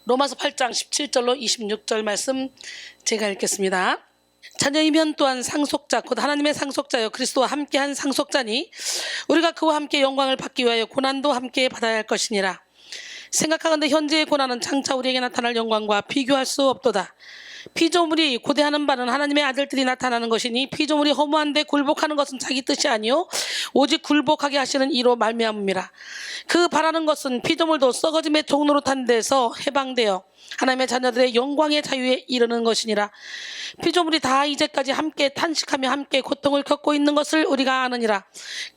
로마서 8장 17절로 26절 말씀 제가 읽겠습니다. 자녀이면 또한 상속자 곧 하나님의 상속자여 그리스도와 함께한 상속자니 우리가 그와 함께 영광을 받기 위하여 고난도 함께 받아야 할 것이니라. 생각하건대 현재의 고난은 장차 우리에게 나타날 영광과 비교할 수 없도다. 피조물이 고대하는 바는 하나님의 아들들이 나타나는 것이니 피조물이 허무한데 굴복하는 것은 자기 뜻이 아니요 오직 굴복하게 하시는 이로 말미암음이라. 그 바라는 것은 피조물도 썩어짐의 종로로 탄 데서 해방되어 하나님의 자녀들의 영광의 자유에 이르는 것이니라. 피조물이 다 이제까지 함께 탄식하며 함께 고통을 겪고 있는 것을 우리가 아느니라.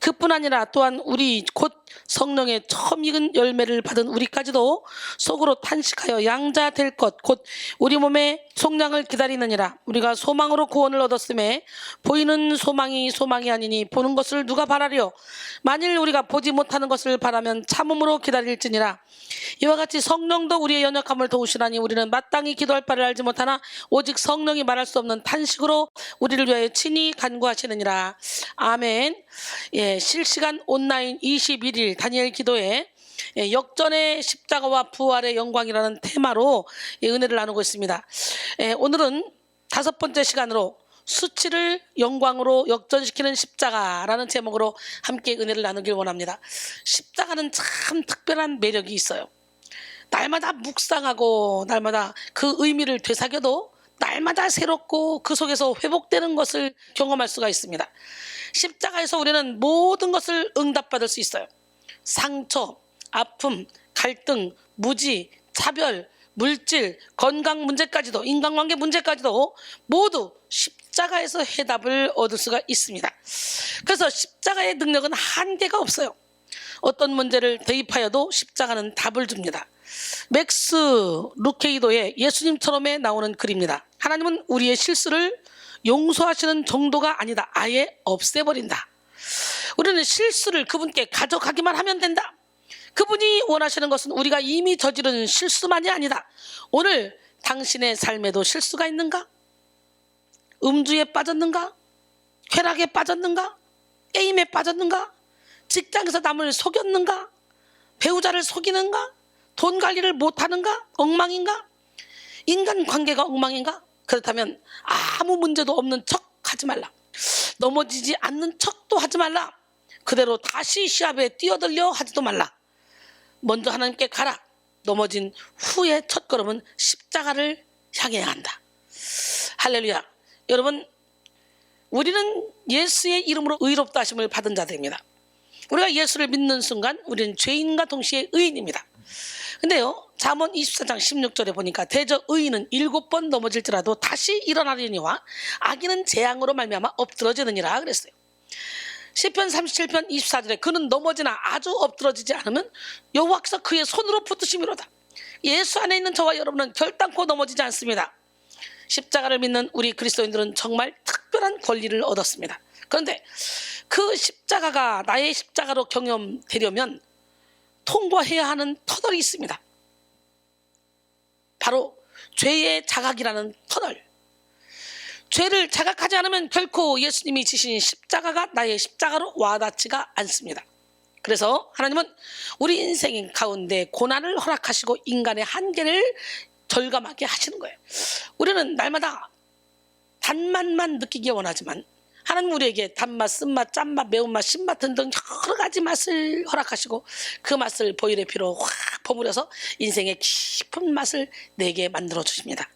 그뿐 아니라 또한 우리 곧 성령의 처음 익은 열매를 받은 우리까지도 속으로 탄식하여 양자 될 것 곧 우리 몸의 속량을 기다리느니라. 우리가 소망으로 구원을 얻었음에 보이는 소망이 소망이 아니니 보는 것을 누가 바라려. 만일 우리가 보지 못하는 것을 바라면 참음으로 기다릴지니라. 이와 같이 성령도 우리의 연약함을 도우시나니 우리는 마땅히 기도할 바를 알지 못하나 오직 성령이 말할 수 없는 탄식으로 우리를 위하여 친히 간구하시느니라. 아멘. 실시간 온라인 21일 다니엘 기도회 역전의 십자가와 부활의 영광이라는 테마로 은혜를 나누고 있습니다. 오늘은 5번째 시간으로 수치를 영광으로 역전시키는 십자가라는 제목으로 함께 은혜를 나누길 원합니다. 십자가는 참 특별한 매력이 있어요. 날마다 묵상하고 날마다 그 의미를 되새겨도 날마다 새롭고 그 속에서 회복되는 것을 경험할 수가 있습니다. 십자가에서 우리는 모든 것을 응답받을 수 있어요. 상처, 아픔, 갈등, 무지, 차별, 물질, 건강 문제까지도 인간관계 문제까지도 모두 십자가에서 해답을 얻을 수가 있습니다. 그래서 십자가의 능력은 한계가 없어요. 어떤 문제를 대입하여도 십자가는 답을 줍니다. 맥스 루케이도의 예수님처럼에 나오는 글입니다. 하나님은 우리의 실수를 용서하시는 정도가 아니다. 아예 없애버린다. 우리는 실수를 그분께 가져가기만 하면 된다. 그분이 원하시는 것은 우리가 이미 저지른 실수만이 아니다. 오늘 당신의 삶에도 실수가 있는가? 음주에 빠졌는가? 쾌락에 빠졌는가? 게임에 빠졌는가? 직장에서 남을 속였는가? 배우자를 속이는가? 돈 관리를 못하는가? 엉망인가? 인간관계가 엉망인가? 그렇다면 아무 문제도 없는 척 하지 말라. 넘어지지 않는 척도 하지 말라. 그대로 다시 시합에 뛰어들려 하지도 말라. 먼저 하나님께 가라. 넘어진 후의 첫걸음은 십자가를 향해야 한다. 할렐루야. 여러분, 우리는 예수의 이름으로 의롭다 하심을 받은 자들입니다. 우리가 예수를 믿는 순간 우리는 죄인과 동시에 의인입니다. 근데요, 잠언 24장 16절에 보니까 대저 의인은 7번 넘어질지라도 다시 일어나려니와 악인은 재앙으로 말미암아 엎드러지느니라 그랬어요. 시편 37편 24절에 그는 넘어지나 아주 엎드러지지 않으면 여호와께서 그의 손으로 붙드심이로다. 예수 안에 있는 저와 여러분은 결단코 넘어지지 않습니다. 십자가를 믿는 우리 그리스도인들은 정말 특별한 권리를 얻었습니다. 그런데 그 십자가가 나의 십자가로 경험되려면 통과해야 하는 터널이 있습니다. 바로 죄의 자각이라는 터널. 죄를 자각하지 않으면 결코 예수님이 지신 십자가가 나의 십자가로 와닿지가 않습니다. 그래서 하나님은 우리 인생 가운데 고난을 허락하시고 인간의 한계를 절감하게 하시는 거예요. 우리는 날마다 단맛만 느끼기 원하지만 하나님 우리에게 단맛, 쓴맛, 짠맛, 매운맛, 신맛 등등 여러 가지 맛을 허락하시고 그 맛을 보혈의 피로 확 버무려서 인생의 깊은 맛을 내게 만들어 주십니다.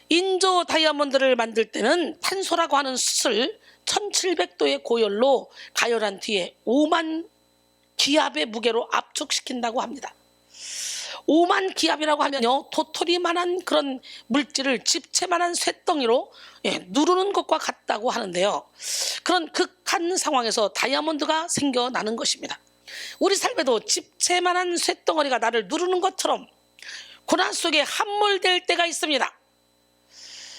인조 다이아몬드를 만들 때는 탄소라고 하는 숯을 1700도의 고열로 가열한 뒤에 5만 기압의 무게로 압축시킨다고 합니다. 5만 기압이라고 하면요, 도토리만한 그런 물질을 집채만한 쇳덩이로 누르는 것과 같다고 하는데요. 그런 극한 상황에서 다이아몬드가 생겨나는 것입니다. 우리 삶에도 집채만한 쇳덩어리가 나를 누르는 것처럼 고난 속에 함몰될 때가 있습니다.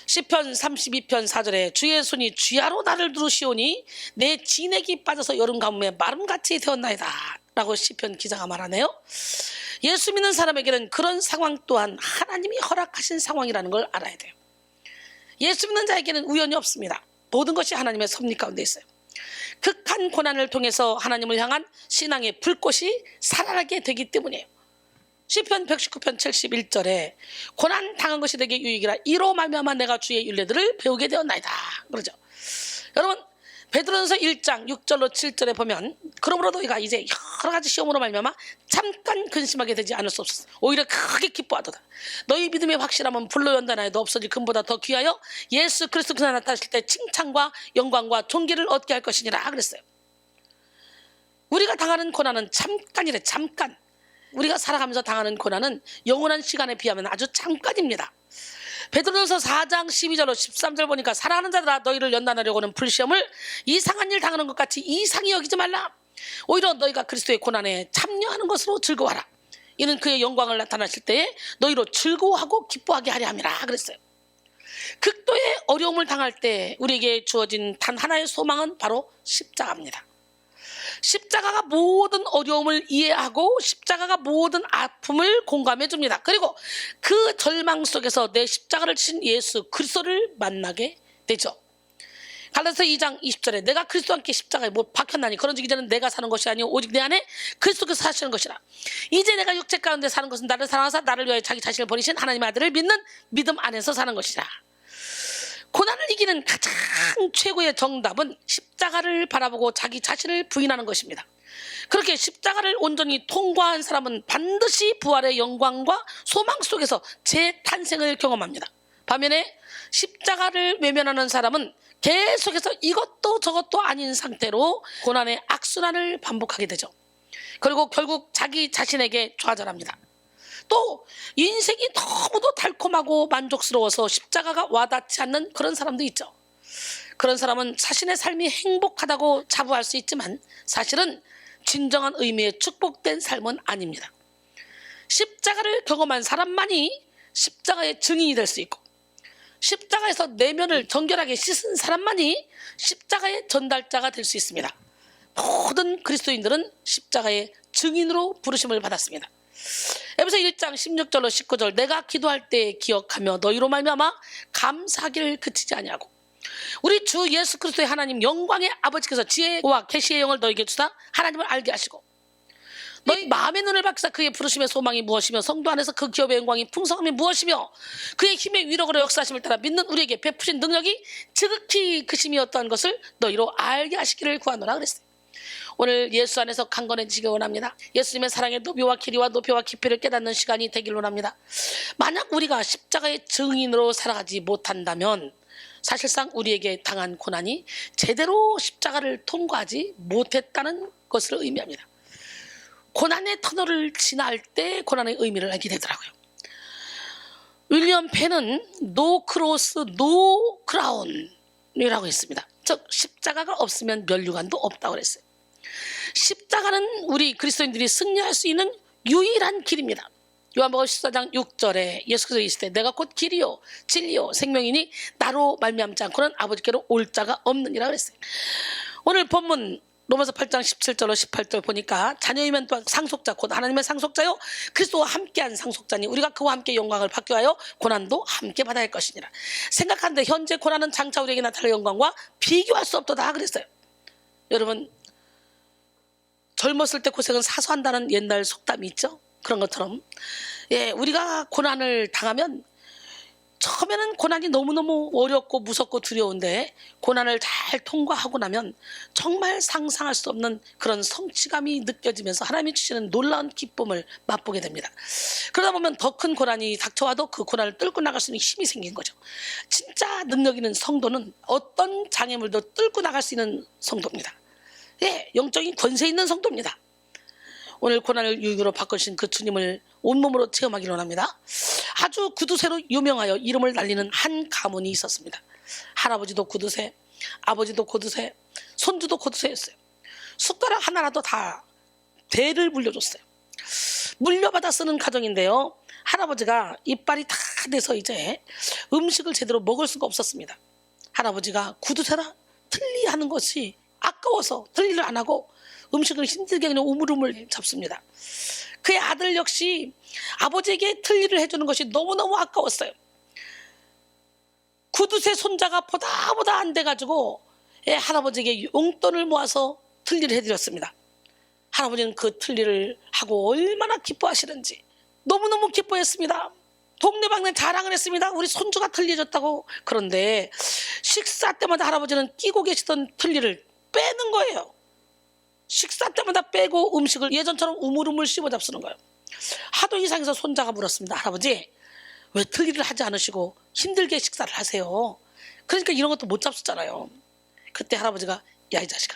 시편 32편 4절에 주의 손이 쥐야로 나를 누르시오니 내 진액이 빠져서 여름 가뭄에 마름같이 되었나이다 라고 시편 기자가 말하네요. 예수 믿는 사람에게는 그런 상황 또한 하나님이 허락하신 상황이라는 걸 알아야 돼요. 예수 믿는 자에게는 우연이 없습니다. 모든 것이 하나님의 섭리 가운데 있어요. 극한 고난을 통해서 하나님을 향한 신앙의 불꽃이 살아나게 되기 때문이에요. 시편 119편 71절에 고난 당한 것이 내게 유익이라 이로 말미암아 내가 주의 율례들을 배우게 되었나이다. 그러죠. 여러분 베드로전서 1장 6절로 7절에 보면 그러므로 너희가 이제 여러 가지 시험으로 말미암아 잠깐 근심하게 되지 않을 수 없었어. 오히려 크게 기뻐하도다. 너희 믿음의 확실함은 불로 연단하여도 없어질 금보다 더 귀하여 예수 그리스도께서 나타나실 때 칭찬과 영광과 존귀를 얻게 할 것이니라 그랬어요. 우리가 당하는 고난은 잠깐이래. 잠깐. 우리가 살아가면서 당하는 고난은 영원한 시간에 비하면 아주 잠깐입니다. 베드로전서 4장 12절로 13절 보니까 사랑하는 자들아 너희를 연단하려고 하는 불시험을 이상한 일 당하는 것 같이 이상히 여기지 말라. 오히려 너희가 그리스도의 고난에 참여하는 것으로 즐거워하라. 이는 그의 영광을 나타나실 때에 너희로 즐거워하고 기뻐하게 하려 함이라 그랬어요. 극도의 어려움을 당할 때 우리에게 주어진 단 하나의 소망은 바로 십자가입니다. 십자가가 모든 어려움을 이해하고 십자가가 모든 아픔을 공감해 줍니다. 그리고 그 절망 속에서 내 십자가를 친 예수 그리스도를 만나게 되죠. 갈라디아서 2장 20절에 내가 그리스도와 함께 십자가에 못 박혔나니 그런즉 이제는 내가 사는 것이 아니오 오직 내 안에 그리스도께서 사시는 것이라. 이제 내가 육체 가운데 사는 것은 나를 사랑하사 나를 위하여 자기 자신을 버리신 하나님의 아들을 믿는 믿음 안에서 사는 것이라. 고난을 이기는 가장 최고의 정답은 십자가를 바라보고 자기 자신을 부인하는 것입니다. 그렇게 십자가를 온전히 통과한 사람은 반드시 부활의 영광과 소망 속에서 재탄생을 경험합니다. 반면에 십자가를 외면하는 사람은 계속해서 이것도 저것도 아닌 상태로 고난의 악순환을 반복하게 되죠. 그리고 결국 자기 자신에게 좌절합니다. 또 인생이 너무도 달콤하고 만족스러워서 십자가가 와닿지 않는 그런 사람도 있죠. 그런 사람은 자신의 삶이 행복하다고 자부할 수 있지만 사실은 진정한 의미의 축복된 삶은 아닙니다. 십자가를 경험한 사람만이 십자가의 증인이 될 수 있고 십자가에서 내면을 정결하게 씻은 사람만이 십자가의 전달자가 될 수 있습니다. 모든 그리스도인들은 십자가의 증인으로 부르심을 받았습니다. 에베소 1장 16절로 19절 내가 기도할 때 기억하며 너희로 말미암아 감사하기를 그치지 아니하고 우리 주 예수 그리스도의 하나님 영광의 아버지께서 지혜와 계시의 영을 너희에게 주사 하나님을 알게 하시고 너희 마음의 눈을 밝히사 그의 부르심의 소망이 무엇이며 성도 안에서 그 기업의 영광이 풍성함이 무엇이며 그의 힘의 위력으로 역사하심을 따라 믿는 우리에게 베푸신 능력이 지극히 크심이 어떠한 것을 너희로 알게 하시기를 구하노라 그랬어요. 오늘 예수 안에서 강건해지기 원합니다. 예수님의 사랑의 높이와 길이와 높이와 깊이를 깨닫는 시간이 되길 원합니다. 만약 우리가 십자가의 증인으로 살아가지 못한다면 사실상 우리에게 당한 고난이 제대로 십자가를 통과하지 못했다는 것을 의미합니다. 고난의 터널을 지날 때 고난의 의미를 알게 되더라고요. 윌리엄 펜은 No cross, no crown이라고 했습니다. 즉 십자가가 없으면 면류관도 없다고 그랬어요. 십자가는 우리 그리스도인들이 승리할 수 있는 유일한 길입니다. 요한복음 14장 6절에 예수께서 이르시되 내가 곧 길이요 진리요 생명이니 나로 말미암지 않고는 아버지께로 올 자가 없느니라 그랬어요. 오늘 본문 로마서 8장 17절로 18절 보니까 자녀이면 또한 상속자 곧 하나님의 상속자요 그리스도와 함께한 상속자니 우리가 그와 함께 영광을 받기 위하여 고난도 함께 받아야 할 것이니라. 생각하는데 현재 고난은 장차 우리에게 나타날 영광과 비교할 수 없도다 그랬어요. 여러분 젊었을 때 고생은 사서 한다는 옛날 속담이 있죠. 그런 것처럼 우리가 고난을 당하면 처음에는 고난이 너무너무 어렵고 무섭고 두려운데 고난을 잘 통과하고 나면 정말 상상할 수 없는 그런 성취감이 느껴지면서 하나님이 주시는 놀라운 기쁨을 맛보게 됩니다. 그러다 보면 더 큰 고난이 닥쳐와도 그 고난을 뚫고 나갈 수 있는 힘이 생긴 거죠. 진짜 능력 있는 성도는 어떤 장애물도 뚫고 나갈 수 있는 성도입니다. 영적인 권세 있는 성도입니다. 오늘 고난을 유익으로 바꾸신 그 주님을 온몸으로 체험하기를 원합니다. 아주 구두쇠로 유명하여 이름을 날리는 한 가문이 있었습니다. 할아버지도 구두쇠, 아버지도 구두쇠, 손주도 구두쇠였어요. 숟가락 하나라도 다 대를 물려줬어요. 물려받아 쓰는 가정인데요. 할아버지가 이빨이 다 돼서 이제 음식을 제대로 먹을 수가 없었습니다. 할아버지가 구두쇠라 틀리하는 것이 아까워서 틀리를 안 하고 음식을 힘들게 그냥 우물우물 잡습니다. 그의 아들 역시 아버지에게 틀니를 해주는 것이 너무너무 아까웠어요. 구두쇠 손자가 보다 안 돼가지고 할아버지에게 용돈을 모아서 틀니를 해드렸습니다. 할아버지는 그 틀니를 하고 얼마나 기뻐하시는지 너무너무 기뻐했습니다. 동네방네 자랑을 했습니다. 우리 손주가 틀리해졌다고. 그런데 식사 때마다 할아버지는 끼고 계시던 틀니를 빼는 거예요. 식사 때마다 빼고 음식을 예전처럼 우물우물 씹어 잡수는 거예요. 하도 이상해서 손자가 물었습니다. 할아버지, 왜 틀니를 하지 않으시고 힘들게 식사를 하세요? 그러니까 이런 것도 못 잡수잖아요. 그때 할아버지가, 야, 이 자식아,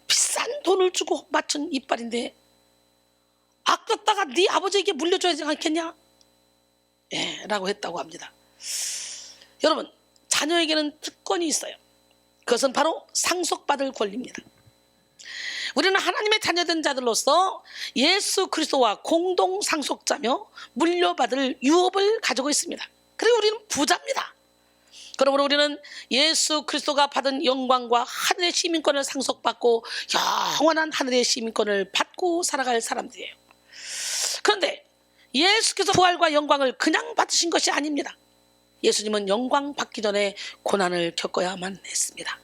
비싼 돈을 주고 맞춘 이빨인데 아꼈다가 네 아버지에게 물려줘야지 않겠냐? 예, 라고 했다고 합니다. 여러분, 자녀에게는 특권이 있어요. 그것은 바로 상속받을 권리입니다. 우리는 하나님의 자녀된 자들로서 예수 그리스도와 공동 상속자며 물려받을 유업을 가지고 있습니다. 그리고 우리는 부자입니다. 그러므로 우리는 예수 그리스도가 받은 영광과 하늘의 시민권을 상속받고 영원한 하늘의 시민권을 받고 살아갈 사람들이에요. 그런데 예수께서 부활과 영광을 그냥 받으신 것이 아닙니다. 예수님은 영광 받기 전에 고난을 겪어야만 했습니다.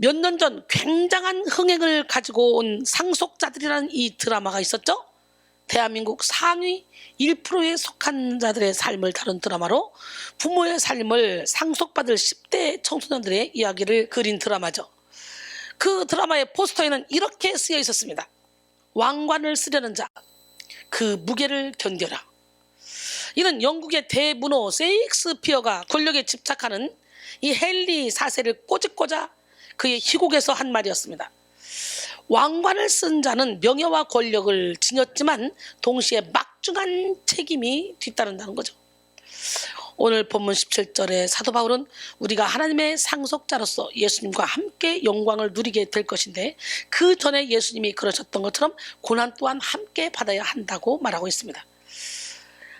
몇 년 전 굉장한 흥행을 가지고 온 상속자들이라는 이 드라마가 있었죠. 대한민국 상위 1%에 속한 자들의 삶을 다룬 드라마로 부모의 삶을 상속받을 10대 청소년들의 이야기를 그린 드라마죠. 그 드라마의 포스터에는 이렇게 쓰여 있었습니다. 왕관을 쓰려는 자, 그 무게를 견뎌라. 이는 영국의 대문호 세익스피어가 권력에 집착하는 이 헨리 4세를 꼬집고자 그의 희곡에서 한 말이었습니다. 왕관을 쓴 자는 명예와 권력을 지녔지만 동시에 막중한 책임이 뒤따른다는 거죠. 오늘 본문 17절에 사도 바울은 우리가 하나님의 상속자로서 예수님과 함께 영광을 누리게 될 것인데 그 전에 예수님이 그러셨던 것처럼 고난 또한 함께 받아야 한다고 말하고 있습니다.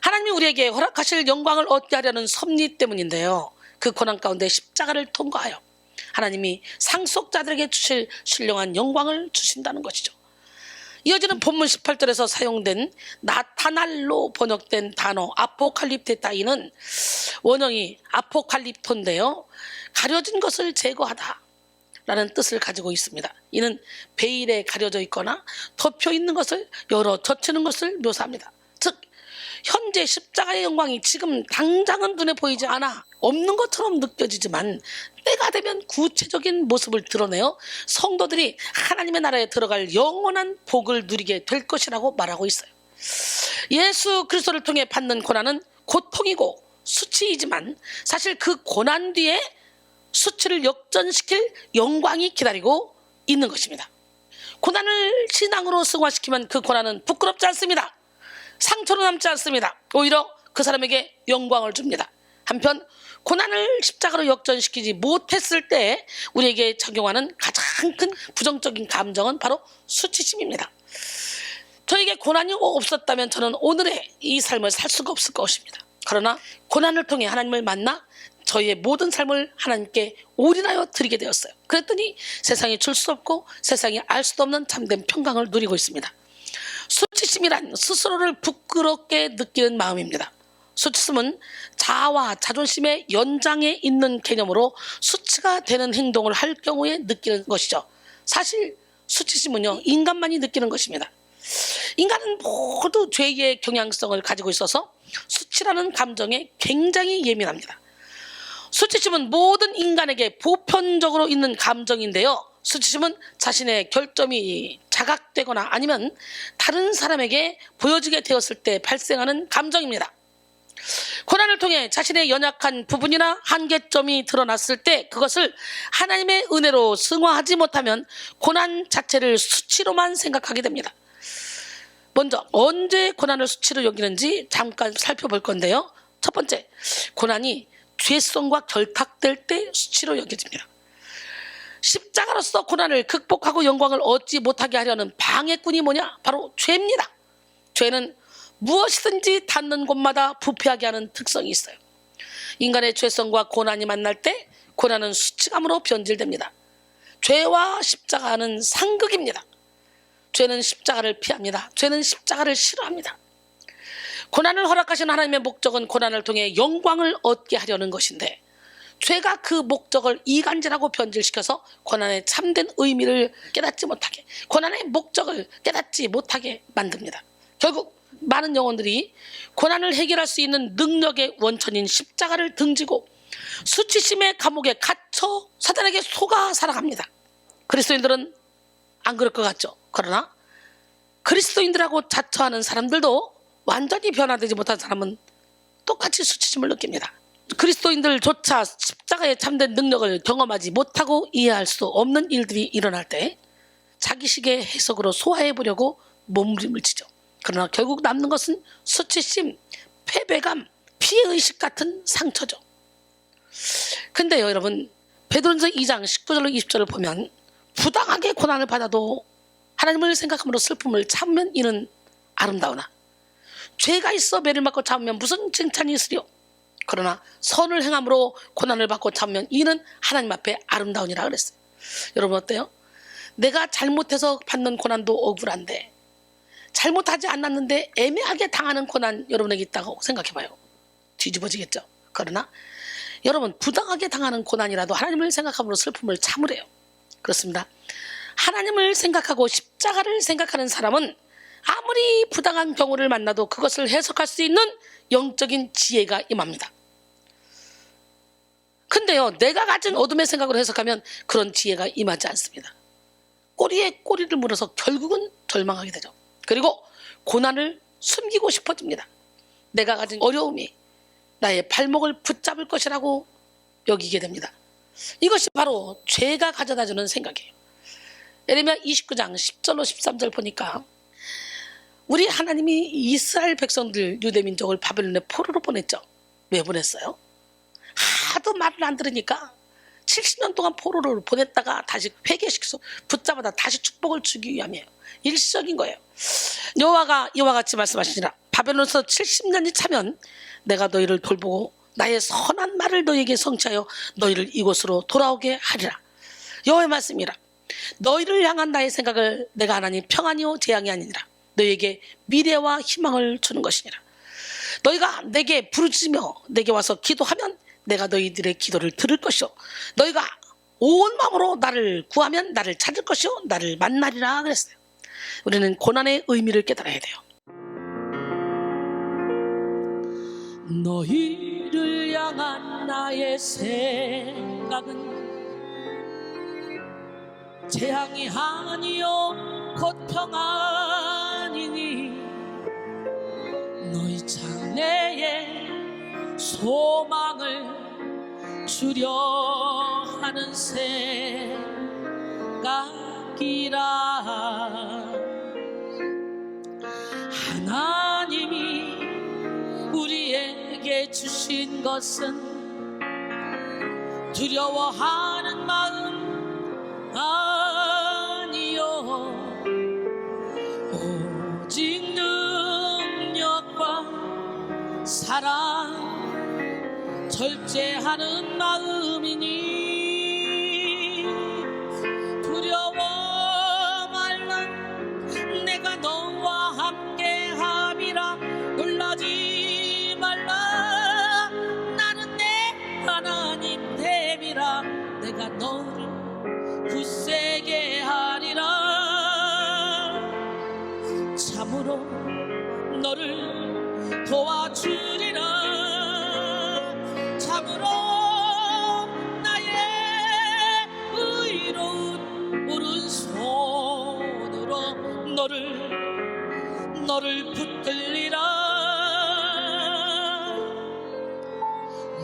하나님이 우리에게 허락하실 영광을 얻게 하려는 섭리 때문인데요. 그 고난 가운데 십자가를 통과하여 하나님이 상속자들에게 주실 신령한 영광을 주신다는 것이죠. 이어지는 본문 18절에서 사용된 나타날로 번역된 단어 아포칼립테타이는 원형이 아포칼립토인데요. 가려진 것을 제거하다 라는 뜻을 가지고 있습니다. 이는 베일에 가려져 있거나 덮여 있는 것을 열어 젖히는 것을 묘사합니다. 즉 현재 십자가의 영광이 지금 당장은 눈에 보이지 않아 없는 것처럼 느껴지지만 때가 되면 구체적인 모습을 드러내어 성도들이 하나님의 나라에 들어갈 영원한 복을 누리게 될 것이라고 말하고 있어요. 예수 그리스도를 통해 받는 고난은 고통이고 수치이지만 사실 그 고난 뒤에 수치를 역전시킬 영광이 기다리고 있는 것입니다. 고난을 신앙으로 승화시키면 그 고난은 부끄럽지 않습니다. 상처로 남지 않습니다. 오히려 그 사람에게 영광을 줍니다. 한편 고난을 십자가로 역전시키지 못했을 때 우리에게 작용하는 가장 큰 부정적인 감정은 바로 수치심입니다. 저에게 고난이 없었다면 저는 오늘의 이 삶을 살 수가 없을 것입니다. 그러나 고난을 통해 하나님을 만나 저희의 모든 삶을 하나님께 올인하여 드리게 되었어요. 그랬더니 세상에 줄 수 없고 세상이 알 수도 없는 참된 평강을 누리고 있습니다. 수치심이란 스스로를 부끄럽게 느끼는 마음입니다. 수치심은 자아와 자존심의 연장에 있는 개념으로 수치가 되는 행동을 할 경우에 느끼는 것이죠. 사실 수치심은요, 인간만이 느끼는 것입니다. 인간은 모두 죄의 경향성을 가지고 있어서 수치라는 감정에 굉장히 예민합니다. 수치심은 모든 인간에게 보편적으로 있는 감정인데요. 수치심은 자신의 결점이 자각되거나 아니면 다른 사람에게 보여지게 되었을 때 발생하는 감정입니다. 고난을 통해 자신의 연약한 부분이나 한계점이 드러났을 때 그것을 하나님의 은혜로 승화하지 못하면 고난 자체를 수치로만 생각하게 됩니다. 먼저 언제 고난을 수치로 여기는지 잠깐 살펴볼 건데요. 첫 번째, 고난이 죄성과 결탁될 때 수치로 여겨집니다. 십자가로서 고난을 극복하고 영광을 얻지 못하게 하려는 방해꾼이 뭐냐? 바로 죄입니다. 죄는 무엇이든지 닿는 곳마다 부패하게 하는 특성이 있어요. 인간의 죄성과 고난이 만날 때 고난은 수치감으로 변질됩니다. 죄와 십자가는 상극입니다. 죄는 십자가를 피합니다. 죄는 십자가를 싫어합니다. 고난을 허락하신 하나님의 목적은 고난을 통해 영광을 얻게 하려는 것인데 죄가 그 목적을 이간질하고 변질시켜서 고난의 참된 의미를 깨닫지 못하게, 고난의 목적을 깨닫지 못하게 만듭니다. 결국 많은 영혼들이 고난을 해결할 수 있는 능력의 원천인 십자가를 등지고 수치심의 감옥에 갇혀 사단에게 속아 살아갑니다. 그리스도인들은 안 그럴 것 같죠. 그러나 그리스도인들하고 자처하는 사람들도 완전히 변화되지 못한 사람은 똑같이 수치심을 느낍니다. 그리스도인들조차 십자가의 참된 능력을 경험하지 못하고 이해할 수 없는 일들이 일어날 때 자기식의 해석으로 소화해 보려고 몸부림을 치죠. 그러나 결국 남는 것은 수치심, 패배감, 피해의식 같은 상처죠. 근데요 여러분, 베드로전서 2장 19절로 20절을 보면 부당하게 고난을 받아도 하나님을 생각함으로 슬픔을 참으면 이는 아름다우나 죄가 있어 매를 맞고 참으면 무슨 칭찬이 있으리요. 그러나 선을 행함으로 고난을 받고 참으면 이는 하나님 앞에 아름다우니라 그랬어요. 여러분 어때요? 내가 잘못해서 받는 고난도 억울한데 잘못하지 않았는데 애매하게 당하는 고난 여러분에게 있다고 생각해봐요. 뒤집어지겠죠. 그러나 여러분 부당하게 당하는 고난이라도 하나님을 생각함으로 슬픔을 참으래요. 그렇습니다. 하나님을 생각하고 십자가를 생각하는 사람은 아무리 부당한 경우를 만나도 그것을 해석할 수 있는 영적인 지혜가 임합니다. 근데요 내가 가진 어둠의 생각으로 해석하면 그런 지혜가 임하지 않습니다. 꼬리에 꼬리를 물어서 결국은 절망하게 되죠. 그리고 고난을 숨기고 싶어집니다. 내가 가진 어려움이 나의 발목을 붙잡을 것이라고 여기게 됩니다. 이것이 바로 죄가 가져다주는 생각이에요. 예레미야 29장 10절로 13절 보니까 우리 하나님이 이스라엘 백성들 유대민족을 바벨론의 포로로 보냈죠. 왜 보냈어요? 하도 말을 안 들으니까 70년 동안 포로를 보냈다가 다시 회개시켜서 붙잡아다 다시 축복을 주기 위함이에요. 일시적인 거예요. 여호와가 이와 같이 말씀하시니라. 바벨론에서 70년이 차면 내가 너희를 돌보고 나의 선한 말을 너희에게 성취하여 너희를 이곳으로 돌아오게 하리라. 여호와의 말씀이라. 너희를 향한 나의 생각을 내가 하나님 평안이요 재앙이 아니니라. 너희에게 미래와 희망을 주는 것이니라. 너희가 내게 부르짖으며 내게 와서 기도하면 내가 너희들의 기도를 들을 것이요 너희가 온 마음으로 나를 구하면 나를 찾을 것이요 나를 만나리라 그랬어요. 우리는 고난의 의미를 깨달아야 돼요. 너희를 향한 나의 생각은 재앙이 아니요 곧 평안이니 너희 장래에 소망을 주려 하는 생각이라. 하나님이 우리에게 주신 것은 두려워하는 마음 아니요 오직 능력과 사랑 절제하는 마음이니 두려워 말라 내가 너와 함께함이라 놀라지 말라 나는 내 하나님 됨이라 내가 너를 굳세게 하리라 참으로 너를 도와주리라 참으로 나의 의로운 오른손으로 너를 붙들리라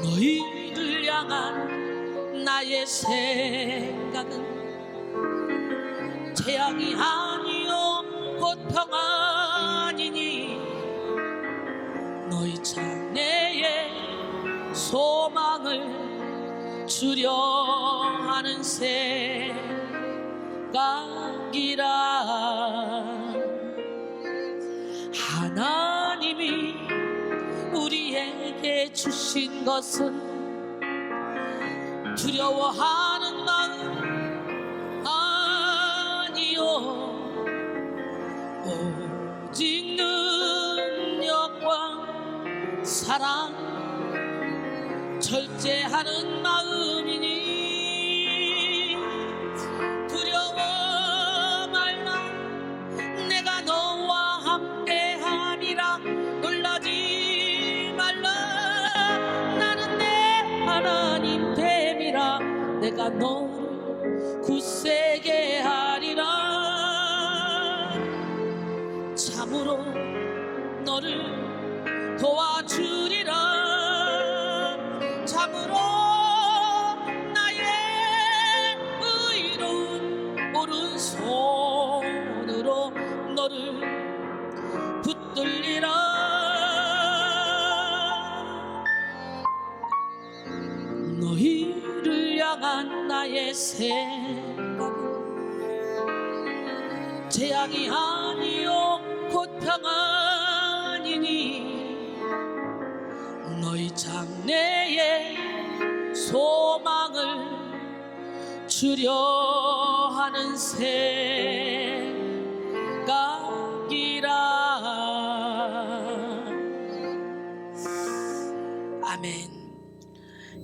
너희를 향한 나의 생각은 재앙이 아니요 곧 평안이니 너희 장래에 소망을 주려 하는 생각이라. 하나님이 우리에게 주신 것은 두려워하는 마음 아니요 오직 능력과 사랑 절제하는 마음이니 두려워 말라 내가 너와 함께함이라 내가 너를 굳세게 하리라. 참으로 너를 도와주리라. 참으로 나의 의로운 오른손으로 너를 붙들리라. 너희를 향한 나의 생각은 재앙이 아니요 곧 평안이니 너희 장래에 소망을 주려 하는 생각이라. 아멘.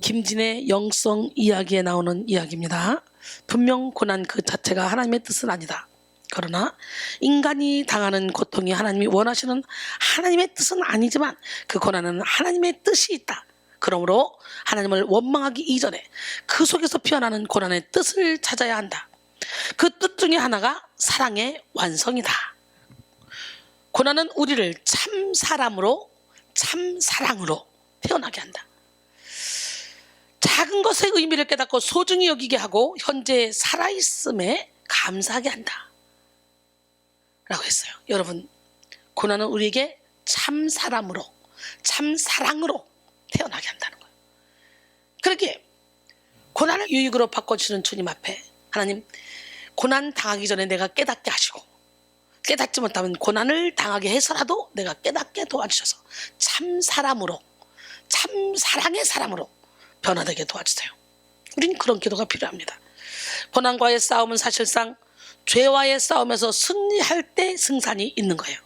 김진의 영성 이야기에 나오는 이야기입니다. 분명 고난 그 자체가 하나님의 뜻은 아니다. 그러나 인간이 당하는 고통이 하나님이 원하시는 하나님의 뜻은 아니지만 그 고난은 하나님의 뜻이 있다. 그러므로 하나님을 원망하기 이전에 그 속에서 피어나는 고난의 뜻을 찾아야 한다. 그 뜻 중에 하나가 사랑의 완성이다. 고난은 우리를 참 사람으로, 참 사랑으로 태어나게 한다. 작은 것의 의미를 깨닫고 소중히 여기게 하고 현재 살아있음에 감사하게 한다 라고 했어요. 여러분, 고난은 우리에게 참 사람으로, 참 사랑으로 태어나게 한다는 거예요. 그렇게 고난을 유익으로 바꿔주시는 주님 앞에 하나님, 고난 당하기 전에 내가 깨닫게 하시고 깨닫지 못하면 고난을 당하게 해서라도 내가 깨닫게 도와주셔서 참 사람으로, 참 사랑의 사람으로 변화되게 도와주세요. 우린 그런 기도가 필요합니다. 고난과의 싸움은 사실상 죄와의 싸움에서 승리할 때 승산이 있는 거예요.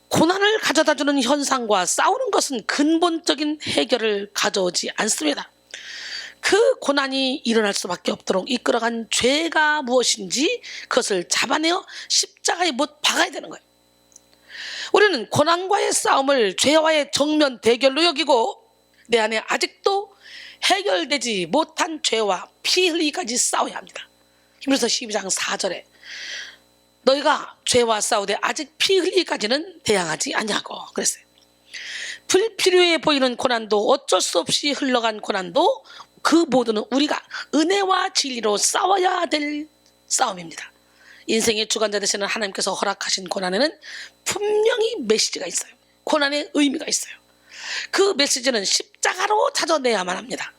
고난을 가져다주는 현상과 싸우는 것은 근본적인 해결을 가져오지 않습니다. 그 고난이 일어날 수밖에 없도록 이끌어간 죄가 무엇인지 그것을 잡아내어 십자가에 못 박아야 되는 거예요. 우리는 고난과의 싸움을 죄와의 정면 대결로 여기고 내 안에 아직도 해결되지 못한 죄와 피 흘리기까지 싸워야 합니다. 히브리서 12장 4절에 너희가 죄와 싸우되 아직 피 흘리기까지는 대항하지 아니하고 그랬어요. 불필요해 보이는 고난도, 어쩔 수 없이 흘러간 고난도, 그 모두는 우리가 은혜와 진리로 싸워야 될 싸움입니다. 인생의 주관자 되시는 하나님께서 허락하신 고난에는 분명히 메시지가 있어요. 고난의 의미가 있어요. 그 메시지는 십자가로 찾아내야만 합니다.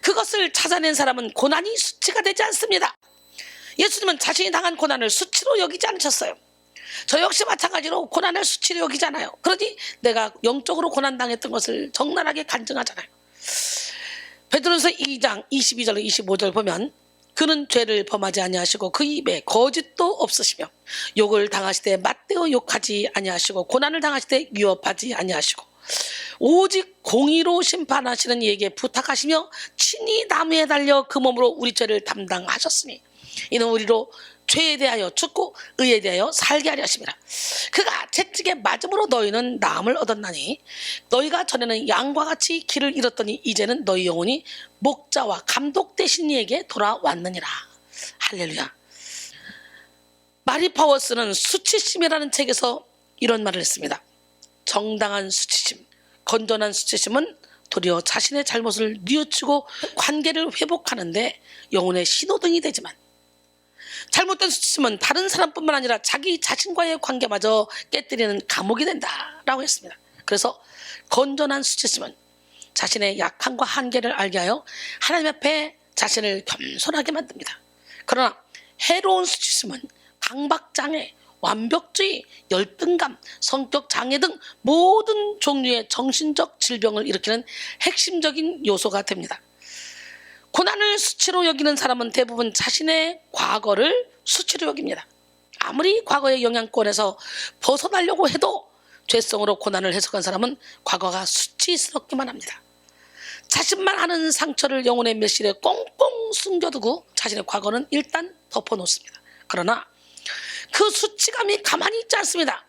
그것을 찾아낸 사람은 고난이 수치가 되지 않습니다. 예수님은 자신이 당한 고난을 수치로 여기지 않으셨어요. 저 역시 마찬가지로 고난을 수치로 여기잖아요. 그러니 내가 영적으로 고난당했던 것을 적나라하게 간증하잖아요. 베드로서 2장 22절 25절 보면 그는 죄를 범하지 아니하시고 그 입에 거짓도 없으시며 욕을 당하시되 맞대어 욕하지 아니하시고 고난을 이때 위협하지 아니하시고 오직 공의로 심판하시는 이에게 부탁하시며 친히 나무에 달려 그 몸으로 우리 죄를 담당하셨으니 이는 우리로 죄에 대하여 죽고 의에 대하여 살게 하려 하심이라. 그가 채찍에 맞음으로 너희는 나음을 얻었나니 너희가 전에는 양과 같이 길을 잃었더니 이제는 너희 영혼이 목자와 감독 되신 이에게 돌아왔느니라. 할렐루야. 마리 파워스는 수치심이라는 책에서 이런 말을 했습니다. 정당한 수치심, 건전한 수치심은 도리어 자신의 잘못을 뉘우치고 관계를 회복하는데 영혼의 신호등이 되지만 잘못된 수치심은 다른 사람뿐만 아니라 자기 자신과의 관계마저 깨뜨리는 감옥이 된다라고 했습니다. 그래서 건전한 수치심은 자신의 약함과 한계를 알게 하여 하나님 앞에 자신을 겸손하게 만듭니다. 그러나 해로운 수치심은 강박장애, 완벽주의, 열등감, 성격 장애 등 모든 종류의 정신적 질병을 일으키는 핵심적인 요소가 됩니다. 고난을 수치로 여기는 사람은 대부분 자신의 과거를 수치로 여깁니다. 아무리 과거의 영향권에서 벗어나려고 해도 죄성으로 고난을 해석한 사람은 과거가 수치스럽기만 합니다. 자신만 아는 상처를 영혼의 밀실에 꽁꽁 숨겨두고 자신의 과거는 일단 덮어놓습니다. 그러나 그 수치감이 가만히 있지 않습니다.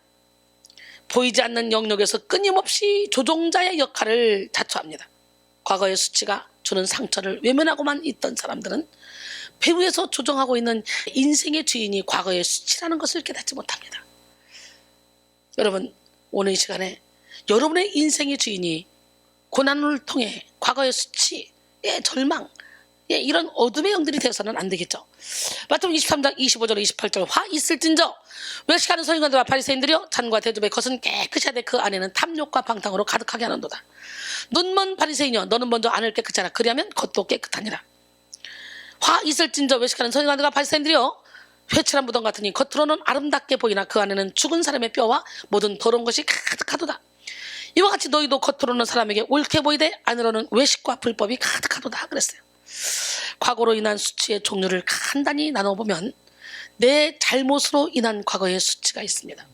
보이지 않는 영역에서 끊임없이 조종자의 역할을 자처합니다. 과거의 수치가 주는 상처를 외면하고만 있던 사람들은 배후에서 조종하고 있는 인생의 주인이 과거의 수치라는 것을 깨닫지 못합니다. 여러분, 오늘 이 시간에 여러분의 인생의 주인이 고난을 통해 과거의 수치, 절망, 이런 어둠의 영들이 되어서는 안 되겠죠. 마태복음 23장 25절 28절 화 있을진저 외식하는 서기관들과 바리새인들이여 잔과 대접의 것은 깨끗이 하되 그 안에는 탐욕과 방탕으로 가득하게 하는도다. 눈먼 바리새인이여 너는 먼저 안을 깨끗이 하라. 그리하면 겉도 깨끗하니라. 화 있을진저 외식하는 서기관들과 바리새인들이여 회칠한 무덤 같으니 겉으로는 아름답게 보이나 그 안에는 죽은 사람의 뼈와 모든 더러운 것이 가득하도다. 이와 같이 너희도 겉으로는 사람에게 옳게 보이되 안으로는 외식과 불법이 가득하도다 그랬어요. 과거로 인한 수치의 종류를 간단히 나눠보면 내 잘못으로 인한 과거의 수치가 있습니다.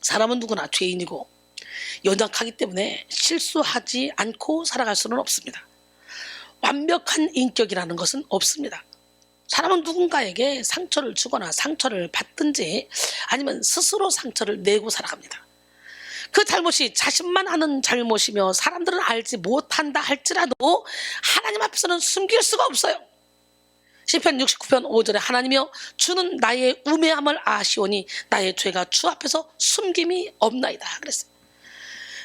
사람은 누구나 죄인이고 연약하기 때문에 실수하지 않고 살아갈 수는 없습니다. 완벽한 인격이라는 것은 없습니다. 사람은 누군가에게 상처를 주거나 상처를 받든지 아니면 스스로 상처를 내고 살아갑니다. 그 잘못이 자신만 아는 잘못이며 사람들은 알지 못한다 할지라도 하나님 앞에서는 숨길 수가 없어요. 시편 69편 5절에 하나님이여 주는 나의 우매함을 아시오니 나의 죄가 주 앞에서 숨김이 없나이다 그랬어요.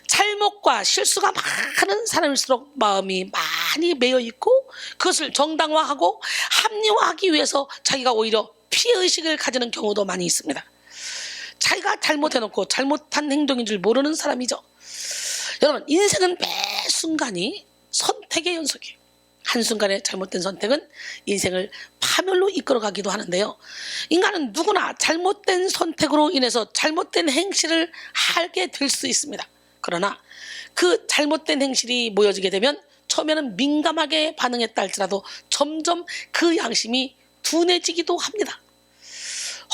잘못과 실수가 많은 사람일수록 마음이 많이 매여 있고 그것을 정당화하고 합리화하기 위해서 자기가 오히려 피해의식을 가지는 경우도 많이 있습니다. 자기가 잘못해놓고 잘못한 행동인 줄 모르는 사람이죠. 여러분, 인생은 매 순간이 선택의 연속이에요. 한순간의 잘못된 선택은 인생을 파멸로 이끌어가기도 하는데요. 인간은 누구나 잘못된 선택으로 인해서 잘못된 행실을 하게 될 수 있습니다. 그러나 그 잘못된 행실이 모여지게 되면 처음에는 민감하게 반응했다 할지라도 점점 그 양심이 둔해지기도 합니다.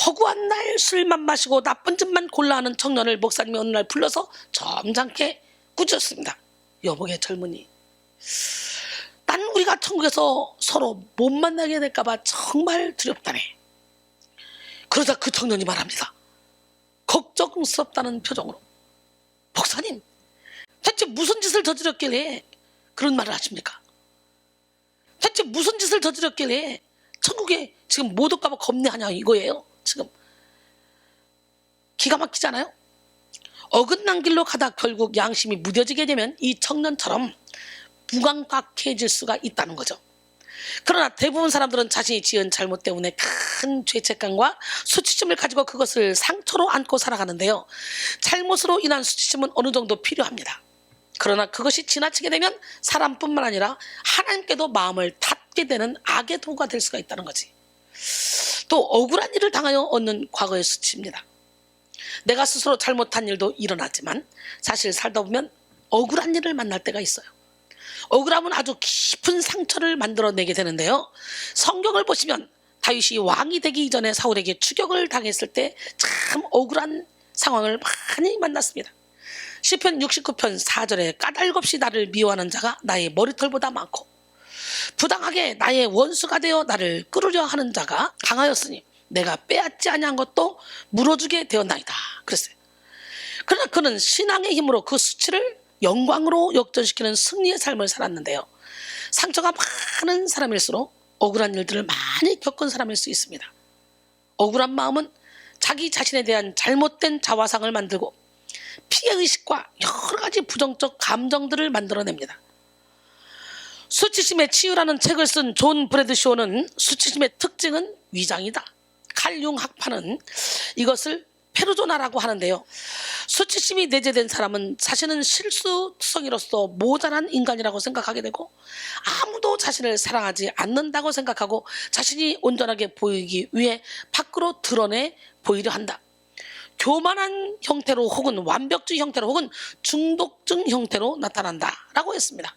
허구한 날 술만 마시고 나쁜 짓만 골라하는 청년을 목사님이 어느 날 불러서 점잖게 꾸짖었습니다. 여보게 젊은이, 난 우리가 천국에서 서로 못 만나게 될까봐 정말 두렵다네. 그러자 그 청년이 말합니다. 걱정스럽다는 표정으로, 목사님 대체 무슨 짓을 저질렀길래 그런 말을 하십니까? 대체 무슨 짓을 저질렀길래 천국에 지금 못 올까봐 겁내하냐 이거예요. 지금 기가 막히잖아요. 어긋난 길로 가다 결국 양심이 무뎌지게 되면 이 청년처럼 무감각해질 수가 있다는 거죠. 그러나 대부분 사람들은 자신이 지은 잘못 때문에 큰 죄책감과 수치심을 가지고 그것을 상처로 안고 살아가는데요. 잘못으로 인한 수치심은 어느 정도 필요합니다. 그러나 그것이 지나치게 되면 사람뿐만 아니라 하나님께도 마음을 닫게 되는 악의 도구가 될 수가 있다는 거지. 또 억울한 일을 당하여 얻는 과거의 수치입니다. 내가 스스로 잘못한 일도 일어났지만 사실 살다 보면 억울한 일을 만날 때가 있어요. 억울함은 아주 깊은 상처를 만들어내게 되는데요. 성경을 보시면 다윗이 왕이 되기 이전에 사울에게 추격을 당했을 때 참 억울한 상황을 많이 만났습니다. 시편 69편 4절에 까닭없이 나를 미워하는 자가 나의 머리털보다 많고 부당하게 나의 원수가 되어 나를 끌으려 하는 자가 강하였으니 내가 빼앗지 아니한 것도 물어주게 되었나이다 그랬어요. 그러나 그는 신앙의 힘으로 그 수치를 영광으로 역전시키는 승리의 삶을 살았는데요. 상처가 많은 사람일수록 억울한 일들을 많이 겪은 사람일 수 있습니다. 억울한 마음은 자기 자신에 대한 잘못된 자화상을 만들고 피해의식과 여러 가지 부정적 감정들을 만들어냅니다. 수치심의 치유라는 책을 쓴 존 브래드쇼는 수치심의 특징은 위장이다. 칼융 학파는 이것을 페르조나라고 하는데요. 수치심이 내재된 사람은 자신은 실수투성이로서 모자란 인간이라고 생각하게 되고 아무도 자신을 사랑하지 않는다고 생각하고 자신이 온전하게 보이기 위해 밖으로 드러내 보이려 한다. 교만한 형태로 혹은 완벽주의 형태로 혹은 중독증 형태로 나타난다라고 했습니다.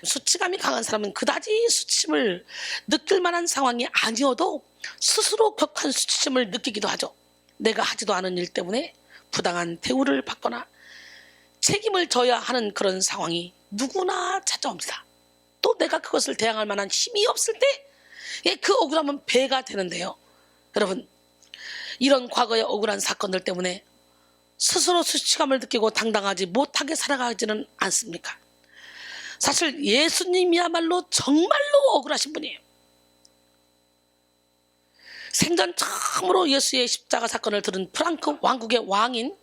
수치감이 강한 사람은 그다지 수치심을 느낄 만한 상황이 아니어도 스스로 격한 수치심을 느끼기도 하죠. 내가 하지도 않은 일 때문에 부당한 대우를 받거나 책임을 져야 하는 그런 상황이 누구나 찾아옵니다. 또 내가 그것을 대항할 만한 힘이 없을 때 그 억울함은 배가 되는데요. 여러분, 이런 과거의 억울한 사건들 때문에 스스로 수치감을 느끼고 당당하지 못하게 살아가지는 않습니까? 사실 예수님이야말로 정말로 억울하신 분이에요. 생전 처음으로 예수의 십자가 사건을 들은 프랑크 왕국의 왕인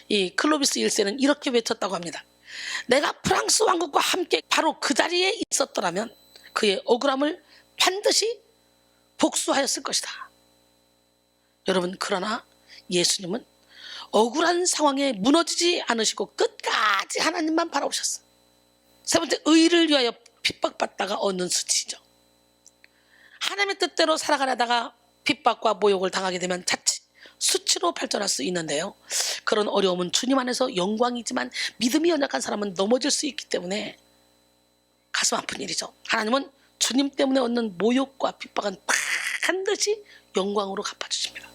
이 클로비스 1세는 이렇게 외쳤다고 합니다. 내가 프랑스 왕국과 함께 바로 그 자리에 있었더라면 그의 억울함을 반드시 복수하였을 것이다. 여러분, 그러나 예수님은 억울한 상황에 무너지지 않으시고 끝까지 하나님만 바라보셨어요. 세 번째, 의를 위하여 핍박받다가 얻는 수치죠. 하나님의 뜻대로 살아가려다가 핍박과 모욕을 당하게 되면 자칫 수치로 발전할 수 있는데요, 그런 어려움은 주님 안에서 영광이지만 믿음이 연약한 사람은 넘어질 수 있기 때문에 가슴 아픈 일이죠. 하나님은 주님 때문에 얻는 모욕과 핍박은 반드시 영광으로 갚아주십니다.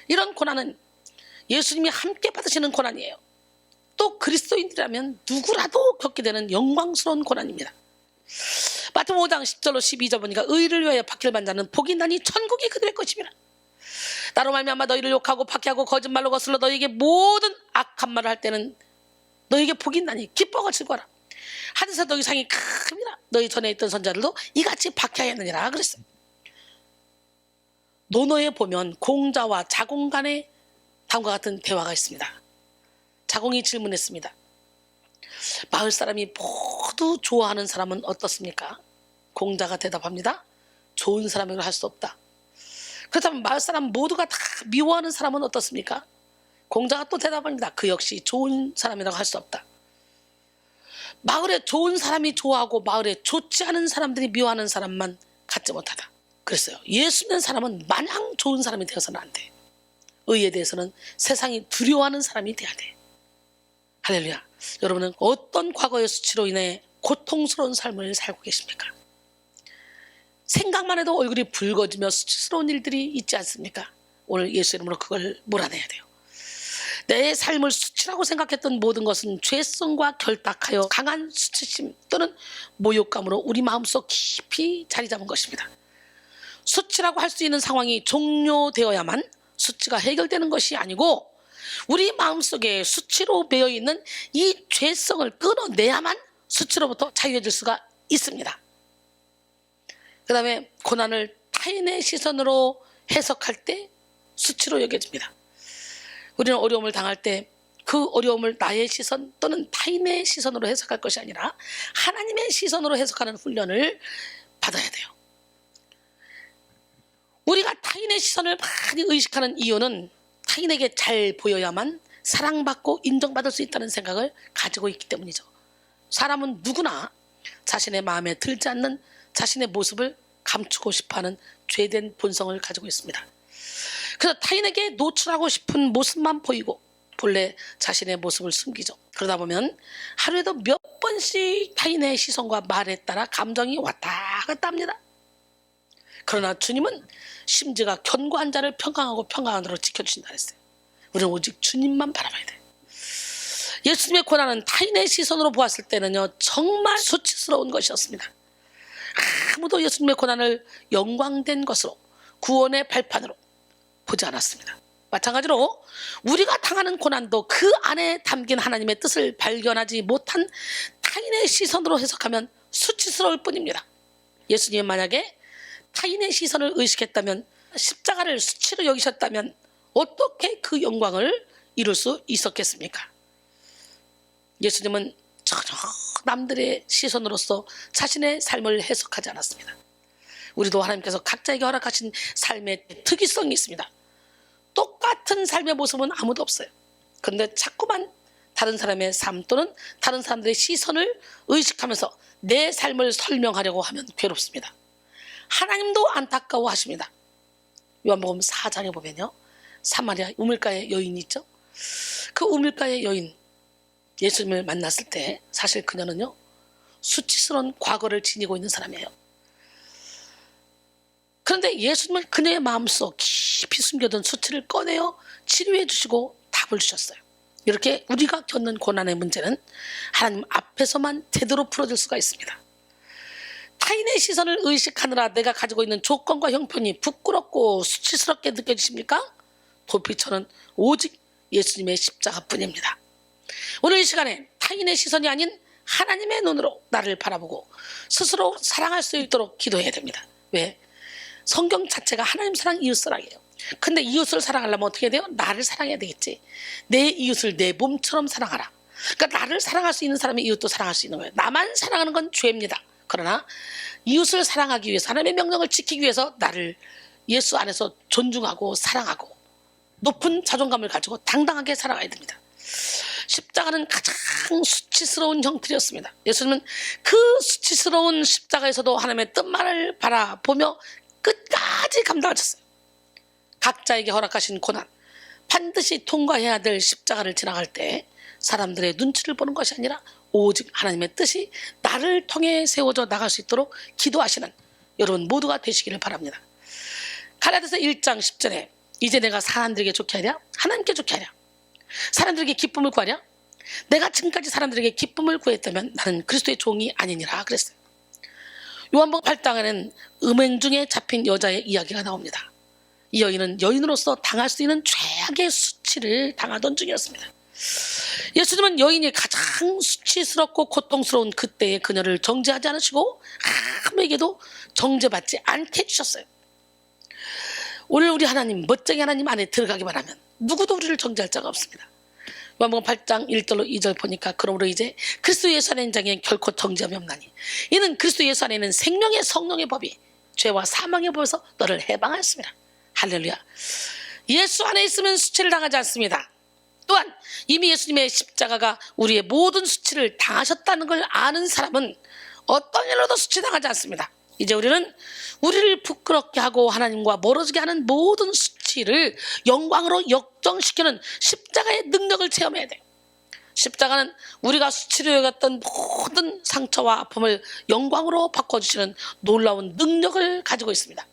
이런 고난은 예수님이 함께 받으시는 고난이에요. 또 그리스도인이라면 누구라도 겪게 되는 영광스러운 고난입니다. 마태복음 5장 10절로 12절 보니까 의를 위하여 박해를 자는 복이 있나니 천국이 그들의 것입니다. 나로 말미암아 너희를 욕하고 박해하고 거짓말로 거슬러 너희에게 모든 악한 말을 할 때는 너희에게 복이 있나니 기뻐하고 즐거워라. 하늘에서 너희 상이 큽니다. 너희 전에 있던 선자들도 이같이 박해하였느니라 그랬어요. 논어에 보면 공자와 자공 간의 다음과 같은 대화가 있습니다. 자공이 질문했습니다. 마을 사람이 모두 좋아하는 사람은 어떻습니까? 공자가 대답합니다. 좋은 사람이라고 할 수 없다. 그렇다면 마을 사람 모두가 다 미워하는 사람은 어떻습니까? 공자가 또 대답합니다. 그 역시 좋은 사람이라고 할 수 없다. 마을에 좋은 사람이 좋아하고 마을에 좋지 않은 사람들이 미워하는 사람만 갖지 못하다. 그랬어요. 예수 믿는 사람은 마냥 좋은 사람이 되어서는 안 돼. 의에 대해서는 세상이 두려워하는 사람이 돼야 돼. 할렐루야. 여러분은 어떤 과거의 수치로 인해 고통스러운 삶을 살고 계십니까? 생각만 해도 얼굴이 붉어지며 수치스러운 일들이 있지 않습니까? 오늘 예수 이름으로 그걸 몰아내야 돼요. 내 삶을 수치라고 생각했던 모든 것은 죄성과 결탁하여 강한 수치심 또는 모욕감으로 우리 마음속 깊이 자리 잡은 것입니다. 수치라고 할 수 있는 상황이 종료되어야만 수치가 해결되는 것이 아니고 우리 마음속에 수치로 매여있는 이 죄성을 끊어내야만 수치로부터 자유해질 수가 있습니다. 그 다음에 고난을 타인의 시선으로 해석할 때 수치로 여겨집니다. 우리는 어려움을 당할 때 그 어려움을 나의 시선 또는 타인의 시선으로 해석할 것이 아니라 하나님의 시선으로 해석하는 훈련을 받아야 돼요. 우리가 타인의 시선을 많이 의식하는 이유는 타인에게 잘 보여야만 사랑받고 인정받을 수 있다는 생각을 가지고 있기 때문이죠. 사람은 누구나 자신의 마음에 들지 않는 자신의 모습을 감추고 싶어하는 죄된 본성을 가지고 있습니다. 그래서 타인에게 노출하고 싶은 모습만 보이고 본래 자신의 모습을 숨기죠. 그러다 보면 하루에도 몇 번씩 타인의 시선과 말에 따라 감정이 왔다 갔다 합니다. 그러나 주님은 심지가 견고한 자를 평강하고 평강한으로 지켜주신다 했어요. 우리는 오직 주님만 바라봐야 돼요. 예수님의 고난은 타인의 시선으로 보았을 때는요, 정말 수치스러운 것이었습니다. 아무도 예수님의 고난을 영광된 것으로, 구원의 발판으로 보지 않았습니다. 마찬가지로 우리가 당하는 고난도 그 안에 담긴 하나님의 뜻을 발견하지 못한 타인의 시선으로 해석하면 수치스러울 뿐입니다. 예수님은 만약에 타인의 시선을 의식했다면, 십자가를 수치로 여기셨다면 어떻게 그 영광을 이룰 수 있었겠습니까? 예수님은 전혀 남들의 시선으로서 자신의 삶을 해석하지 않았습니다. 우리도 하나님께서 각자에게 허락하신 삶의 특이성이 있습니다. 똑같은 삶의 모습은 아무도 없어요. 그런데 자꾸만 다른 사람의 삶 또는 다른 사람들의 시선을 의식하면서 내 삶을 설명하려고 하면 괴롭습니다. 하나님도 안타까워하십니다. 요한복음 4장에 보면요, 사마리아 우물가의 여인이 있죠. 그 우물가의 여인, 예수님을 만났을 때 사실 그녀는요, 수치스러운 과거를 지니고 있는 사람이에요. 그런데 예수님은 그녀의 마음속 깊이 숨겨둔 수치를 꺼내어 치료해 주시고 답을 주셨어요. 이렇게 우리가 겪는 고난의 문제는 하나님 앞에서만 제대로 풀어질 수가 있습니다. 타인의 시선을 의식하느라 내가 가지고 있는 조건과 형편이 부끄럽고 수치스럽게 느껴지십니까? 도피처는 오직 예수님의 십자가뿐입니다. 오늘 이 시간에 타인의 시선이 아닌 하나님의 눈으로 나를 바라보고 스스로 사랑할 수 있도록 기도해야 됩니다. 왜? 성경 자체가 하나님 사랑, 이웃 사랑이에요. 근데 이웃을 사랑하려면 어떻게 돼요? 나를 사랑해야 되겠지. 내 이웃을 내 몸처럼 사랑하라. 그러니까 나를 사랑할 수 있는 사람이 이웃도 사랑할 수 있는 거예요. 나만 사랑하는 건 죄입니다. 그러나 이웃을 사랑하기 위해서, 하나님의 명령을 지키기 위해서 나를 예수 안에서 존중하고 사랑하고 높은 자존감을 가지고 당당하게 살아가야 됩니다. 십자가는 가장 수치스러운 형틀이었습니다. 예수님은 그 수치스러운 십자가에서도 하나님의 뜻만을 바라보며 끝까지 감당하셨어요. 각자에게 허락하신 고난, 반드시 통과해야 될 십자가를 지나갈 때 사람들의 눈치를 보는 것이 아니라 오직 하나님의 뜻이 나를 통해 세워져 나갈 수 있도록 기도하시는 여러분 모두가 되시기를 바랍니다. 갈라디아서 1장 10절에 이제 내가 사람들에게 좋게 하랴? 하나님께 좋게 하랴? 사람들에게 기쁨을 구하랴? 내가 지금까지 사람들에게 기쁨을 구했다면 나는 그리스도의 종이 아니니라 그랬어요. 요한복음 8장에는 음행 중에 잡힌 여자의 이야기가 나옵니다. 이 여인은 여인으로서 당할 수 있는 최악의 수치를 당하던 중이었습니다. 예수님은 여인이 가장 수치스럽고 고통스러운 그때의 그녀를 정죄하지 않으시고 아무에게도 정죄받지 않게 해주셨어요. 오늘 우리 하나님, 멋쟁이 하나님 안에 들어가기만 하면 누구도 우리를 정죄할 자가 없습니다. 요한복음 8장 1절로 2절 보니까 그러므로 이제 그리스도 예수 안에 있는 자에게 결코 정죄함이 없나니 이는 그리스도 예수 안에 있는 생명의 성령의 법이 죄와 사망의 법에서 너를 해방하였습니다. 할렐루야. 예수 안에 있으면 수치를 당하지 않습니다. 또한 이미 예수님의 십자가가 우리의 모든 수치를 당하셨다는 걸 아는 사람은 어떤 일로도 수치당하지 않습니다. 이제 우리는 우리를 부끄럽게 하고 하나님과 멀어지게 하는 모든 수치를 영광으로 역정시키는 십자가의 능력을 체험해야 돼요. 십자가는 우리가 수치로 여겼던 모든 상처와 아픔을 영광으로 바꿔주시는 놀라운 능력을 가지고 있습니다.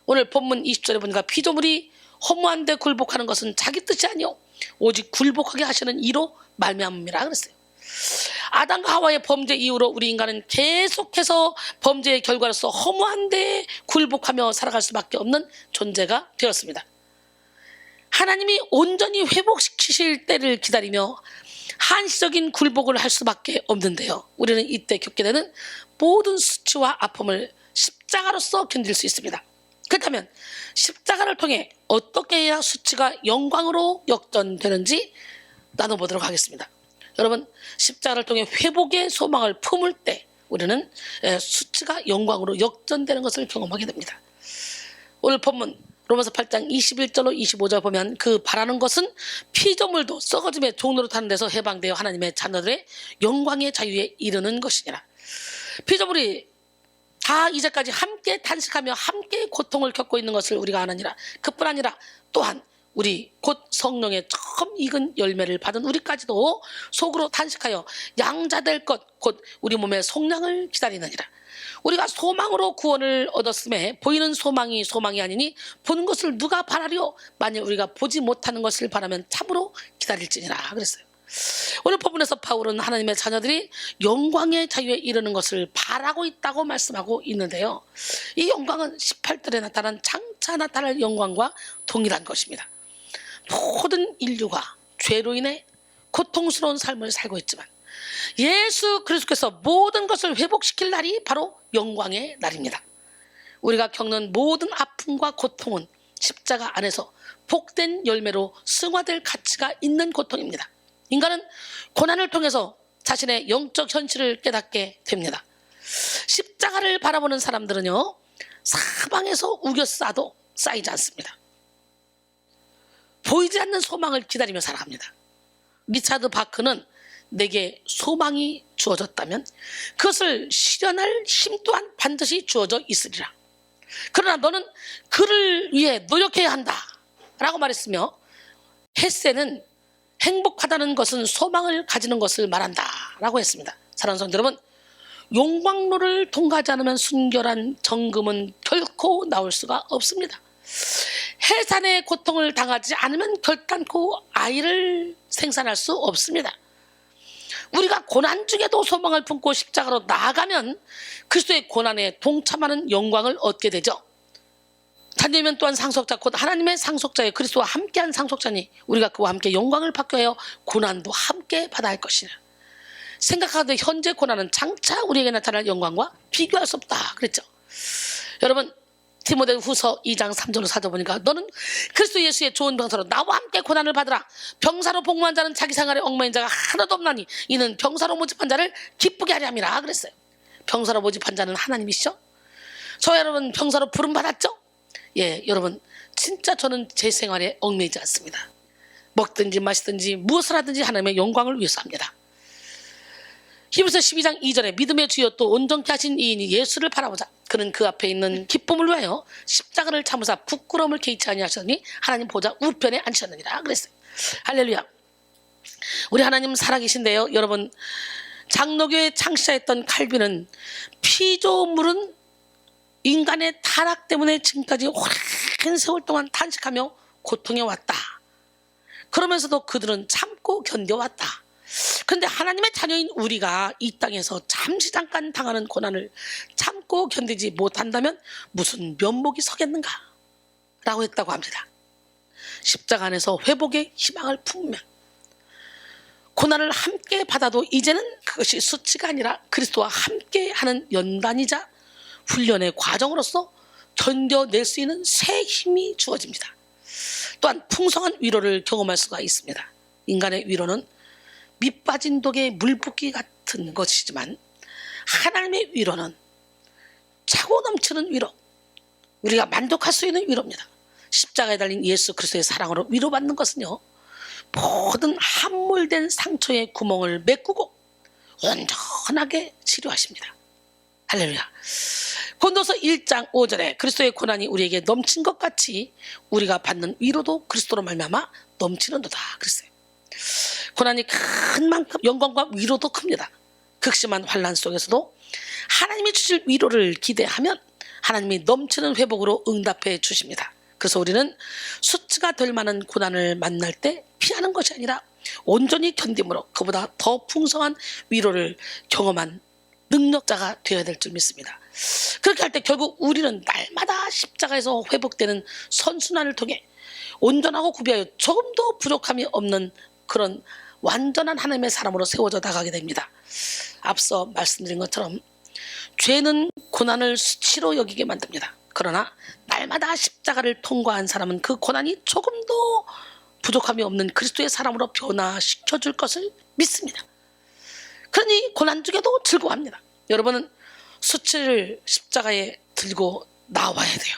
오늘 본문 20절에 보니까 피조물이 허무한데 굴복하는 것은 자기 뜻이 아니요 오직 굴복하게 하시는 이로 말미암음이라 그랬어요. 아담과 하와의 범죄 이후로 우리 인간은 계속해서 범죄의 결과로서 허무한데 굴복하며 살아갈 수밖에 없는 존재가 되었습니다. 하나님이 온전히 회복시키실 때를 기다리며 한시적인 굴복을 할 수밖에 없는데요. 우리는 이때 겪게 되는 모든 수치와 아픔을 십자가로서 견딜 수 있습니다. 그렇다면 십자가를 통해 어떻게 해야 수치가 영광으로 역전되는지 나눠보도록 하겠습니다. 여러분, 십자가를 통해 회복의 소망을 품을 때 우리는 수치가 영광으로 역전되는 것을 경험하게 됩니다. 오늘 본문 로마서 8장 21절로 25절 보면 그 바라는 것은 피조물도 썩어짐의 종로로 타는 데서 해방되어 하나님의 자녀들의 영광의 자유에 이르는 것이니라. 피조물이 다 이제까지 함께 탄식하며 함께 고통을 겪고 있는 것을 우리가 아느니라. 그뿐 아니라 또한 우리 곧 성령의 처음 익은 열매를 받은 우리까지도 속으로 탄식하여 양자될 것 곧 우리 몸의 속량을 기다리느니라. 우리가 소망으로 구원을 얻었음에 보이는 소망이 소망이 아니니 보는 것을 누가 바라리요? 만일 우리가 보지 못하는 것을 바라면 참으로 기다릴지니라 그랬어요. 오늘 본문에서 바울은 하나님의 자녀들이 영광의 자유에 이르는 것을 바라고 있다고 말씀하고 있는데요. 이 영광은 18절에 나타난 장차 나타날 영광과 동일한 것입니다. 모든 인류가 죄로 인해 고통스러운 삶을 살고 있지만 예수 그리스도께서 모든 것을 회복시킬 날이 바로 영광의 날입니다. 우리가 겪는 모든 아픔과 고통은 십자가 안에서 복된 열매로 승화될 가치가 있는 고통입니다. 인간은 고난을 통해서 자신의 영적 현실을 깨닫게 됩니다. 십자가를 바라보는 사람들은요, 사방에서 우겨싸도 쌓이지 않습니다. 보이지 않는 소망을 기다리며 살아갑니다. 리차드 바크는 내게 소망이 주어졌다면 그것을 실현할 힘 또한 반드시 주어져 있으리라. 그러나 너는 그를 위해 노력해야 한다 라고 말했으며, 헤세는 행복하다는 것은 소망을 가지는 것을 말한다 라고 했습니다. 사랑하는 성도 여러분, 용광로를 통과하지 않으면 순결한 정금은 결코 나올 수가 없습니다. 해산의 고통을 당하지 않으면 결단코 아이를 생산할 수 없습니다. 우리가 고난 중에도 소망을 품고 십자가로 나아가면 그리스도의 고난에 동참하는 영광을 얻게 되죠. 자녀이면 또한 상속자 곧 하나님의 상속자의 그리스도와 함께한 상속자니 우리가 그와 함께 영광을 받게 하여 고난도 함께 받아야 할 것이라. 생각하되 현재 고난은 장차 우리에게 나타날 영광과 비교할 수 없다 그랬죠. 여러분 디모데후서 2장 3절로 4절 보니까 너는 그리스도 예수의 좋은 병사로 나와 함께 고난을 받으라. 병사로 복무한 자는 자기 생활에 얽매인 자가 하나도 없나니 이는 병사로 모집한 자를 기쁘게 하려 함이라 그랬어요. 병사로 모집한 자는 하나님이시죠. 저 여러분 병사로 부름 받았죠? 예, 여러분 진짜 저는 제 생활에 얽매이지 않습니다. 먹든지 마시든지 무엇을 하든지 하나님의 영광을 위해서 합니다. 히브리서 12장 2절에 믿음의 주여 또 온전케 하신 이인이 예수를 바라보자. 그는 그 앞에 있는 기쁨을 위하여 십자가를 참으사 부끄러움을 개의치 아니하셨으니 하나님 보좌 우편에 앉으셨느니라 그랬어요. 할렐루야. 우리 하나님 살아계신데요. 여러분 장로교의 창시자였던 칼빈은 피조물은 인간의 타락 때문에 지금까지 오랜 세월 동안 탄식하며 고통해 왔다. 그러면서도 그들은 참고 견뎌왔다. 그런데 하나님의 자녀인 우리가 이 땅에서 잠깐 당하는 고난을 참고 견디지 못한다면 무슨 면목이 서겠는가? 라고 했다고 합니다. 십자가 안에서 회복의 희망을 품으면 고난을 함께 받아도 이제는 그것이 수치가 아니라 그리스도와 함께 하는 연단이자 훈련의 과정으로서 견뎌낼 수 있는 새 힘이 주어집니다. 또한 풍성한 위로를 경험할 수가 있습니다. 인간의 위로는 밑 빠진 독에 물 붓기 같은 것이지만 하나님의 위로는 차고 넘치는 위로, 우리가 만족할 수 있는 위로입니다. 십자가에 달린 예수 그리스도의 사랑으로 위로받는 것은요, 모든 함몰된 상처의 구멍을 메꾸고 온전하게 치료하십니다. 할렐루야. 고린도서 1장 5절에 그리스도의 고난이 우리에게 넘친 것 같이 우리가 받는 위로도 그리스도로 말미암아 넘치는도다 그랬어요. 고난이 큰 만큼 영광과 위로도 큽니다. 극심한 환난 속에서도 하나님이 주실 위로를 기대하면 하나님이 넘치는 회복으로 응답해 주십니다. 그래서 우리는 수치가 될 만한 고난을 만날 때 피하는 것이 아니라 온전히 견딤으로 그보다 더 풍성한 위로를 경험한 능력자가 되어야 될 줄 믿습니다. 그렇게 할 때 결국 우리는 날마다 십자가에서 회복되는 선순환을 통해 온전하고 구비하여 조금도 부족함이 없는 그런 완전한 하나님의 사람으로 세워져 나가게 됩니다. 앞서 말씀드린 것처럼 죄는 고난을 수치로 여기게 만듭니다. 그러나 날마다 십자가를 통과한 사람은 그 고난이 조금도 부족함이 없는 그리스도의 사람으로 변화시켜줄 것을 믿습니다. 그러니 고난 중에도 즐거워합니다. 여러분은 수치를 십자가에 들고 나와야 돼요.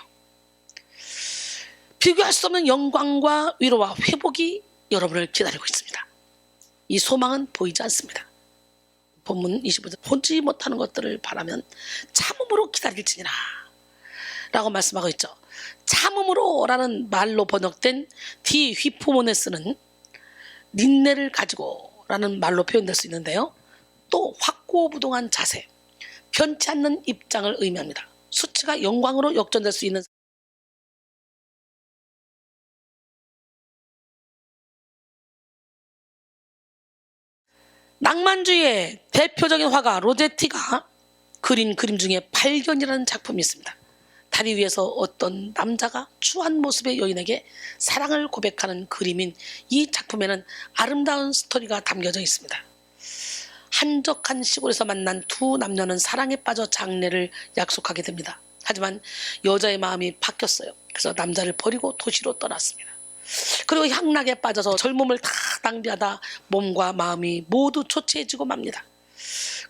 비교할 수 없는 영광과 위로와 회복이 여러분을 기다리고 있습니다. 이 소망은 보이지 않습니다. 본문 25절 보지 못하는 것들을 바라면 참음으로 기다릴지니라 라고 말씀하고 있죠. 참음으로 라는 말로 번역된 디 휘포모네스는 닌네를 가지고 라는 말로 표현될 수 있는데요. 또 확고부동한 자세, 변치 않는 입장을 의미합니다. 수치가 영광으로 역전될 수 있는 낭만주의의 대표적인 화가 로제티가 그린 그림 중에 발견이라는 작품이 있습니다. 다리 위에서 어떤 남자가 추한 모습의 여인에게 사랑을 고백하는 그림인 이 작품에는 아름다운 스토리가 담겨져 있습니다. 한적한 시골에서 만난 두 남녀는 사랑에 빠져 장래를 약속하게 됩니다. 하지만 여자의 마음이 바뀌었어요. 그래서 남자를 버리고 도시로 떠났습니다. 그리고 향락에 빠져서 젊음을 다 낭비하다 몸과 마음이 모두 초췌해지고 맙니다.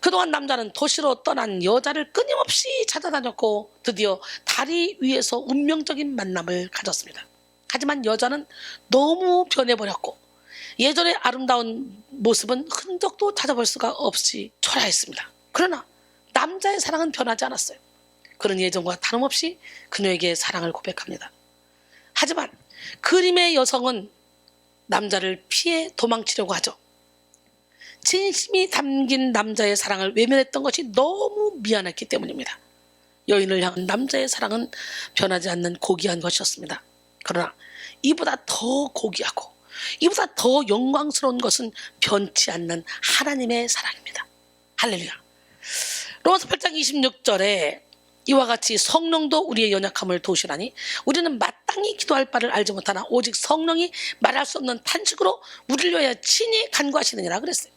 그동안 남자는 도시로 떠난 여자를 끊임없이 찾아다녔고 드디어 다리 위에서 운명적인 만남을 가졌습니다. 하지만 여자는 너무 변해버렸고 예전의 아름다운 모습은 흔적도 찾아볼 수가 없이 초라했습니다. 그러나 남자의 사랑은 변하지 않았어요. 그는 예전과 다름없이 그녀에게 사랑을 고백합니다. 하지만 그림의 여성은 남자를 피해 도망치려고 하죠. 진심이 담긴 남자의 사랑을 외면했던 것이 너무 미안했기 때문입니다. 여인을 향한 남자의 사랑은 변하지 않는 고귀한 것이었습니다. 그러나 이보다 더 고귀하고 이보다 더 영광스러운 것은 변치 않는 하나님의 사랑입니다. 할렐루야. 로마서 8장 26절에 이와 같이 성령도 우리의 연약함을 도우시라니 우리는 마땅히 기도할 바를 알지 못하나 오직 성령이 말할 수 없는 탄식으로 우리를 위하여 친히 간구하시느니라 그랬어요.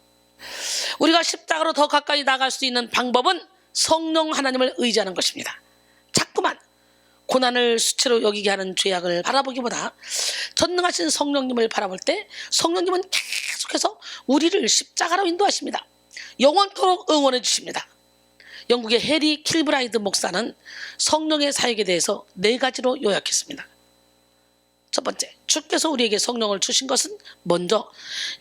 우리가 십자가로 더 가까이 나갈 수 있는 방법은 성령 하나님을 의지하는 것입니다. 자꾸만 고난을 수치로 여기게 하는 죄악을 바라보기보다 전능하신 성령님을 바라볼 때 성령님은 계속해서 우리를 십자가로 인도하십니다. 영원토록 응원해 주십니다. 영국의 해리 킬브라이드 목사는 성령의 사역에 대해서 4가지로 요약했습니다. 첫 번째, 주께서 우리에게 성령을 주신 것은 먼저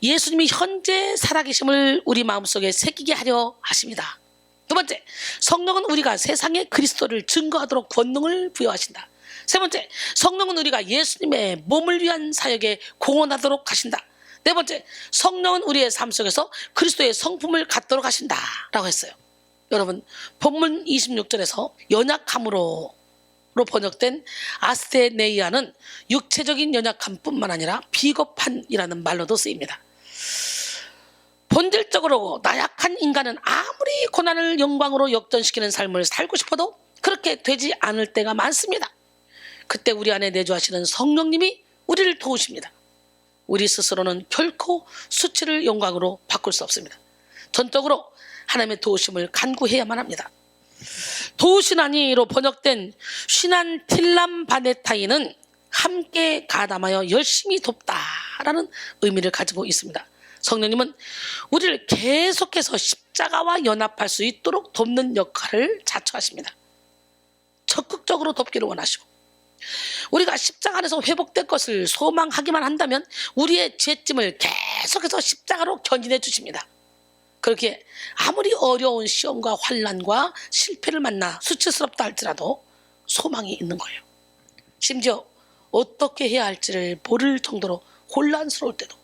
예수님이 현재 살아계심을 우리 마음속에 새기게 하려 하십니다. 두 번째, 성령은 우리가 세상에 그리스도를 증거하도록 권능을 부여하신다. 세 번째, 성령은 우리가 예수님의 몸을 위한 사역에 공헌하도록 하신다. 네 번째, 성령은 우리의 삶 속에서 그리스도의 성품을 갖도록 하신다 라고 했어요. 여러분, 본문 26절에서 연약함으로 번역된 아스테네이아는 육체적인 연약함뿐만 아니라 비겁한이라는 말로도 쓰입니다. 본질적으로 나약한 인간은 아무리 고난을 영광으로 역전시키는 삶을 살고 싶어도 그렇게 되지 않을 때가 많습니다. 그때 우리 안에 내주하시는 성령님이 우리를 도우십니다. 우리 스스로는 결코 수치를 영광으로 바꿀 수 없습니다. 전적으로 하나님의 도우심을 간구해야만 합니다. 도우시나니로 번역된 쉬난 틸람 바네타이는 함께 가담하여 열심히 돕다라는 의미를 가지고 있습니다. 성령님은 우리를 계속해서 십자가와 연합할 수 있도록 돕는 역할을 자처하십니다. 적극적으로 돕기를 원하시고, 우리가 십자가 안에서 회복될 것을 소망하기만 한다면 우리의 죄짐을 계속해서 십자가로 견인해 주십니다. 그렇게 아무리 어려운 시험과 환난과 실패를 만나 수치스럽다 할지라도 소망이 있는 거예요. 심지어 어떻게 해야 할지를 모를 정도로 혼란스러울 때도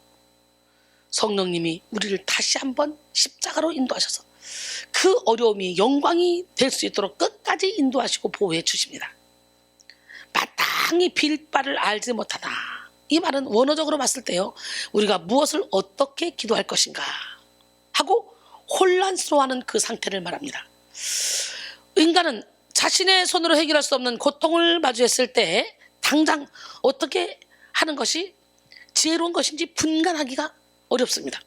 성령님이 우리를 다시 한번 십자가로 인도하셔서 그 어려움이 영광이 될 수 있도록 끝까지 인도하시고 보호해 주십니다. 마땅히 빌 바를 알지 못하다. 이 말은 원어적으로 봤을 때요, 우리가 무엇을 어떻게 기도할 것인가 하고 혼란스러워하는 그 상태를 말합니다. 인간은 자신의 손으로 해결할 수 없는 고통을 마주했을 때 당장 어떻게 하는 것이 지혜로운 것인지 분간하기가 어렵습니다.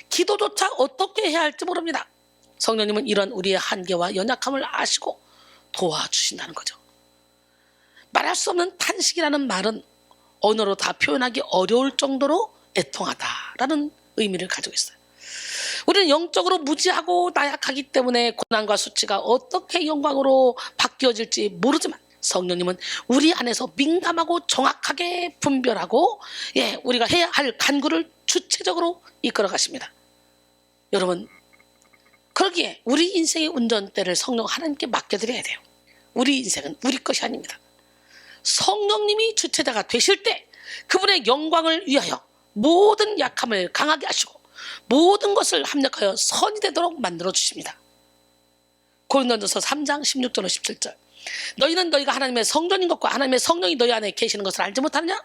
기도조차 어떻게 해야 할지 모릅니다. 성령님은 이런 우리의 한계와 연약함을 아시고 도와주신다는 거죠. 말할 수 없는 탄식이라는 말은 언어로 다 표현하기 어려울 정도로 애통하다라는 의미를 가지고 있어요. 우리는 영적으로 무지하고 나약하기 때문에 고난과 수치가 어떻게 영광으로 바뀌어질지 모르지만 성령님은 우리 안에서 민감하고 정확하게 분별하고 우리가 해야 할 간구를 주체적으로 이끌어 가십니다. 여러분, 그러기에 우리 인생의 운전대를 성령 하나님께 맡겨드려야 돼요. 우리 인생은 우리 것이 아닙니다. 성령님이 주체자가 되실 때 그분의 영광을 위하여 모든 약함을 강하게 하시고 모든 것을 합력하여 선이 되도록 만들어 주십니다. 고린도전서 3장 16절 17절, 너희는 너희가 하나님의 성전인 것과 하나님의 성령이 너희 안에 계시는 것을 알지 못하느냐?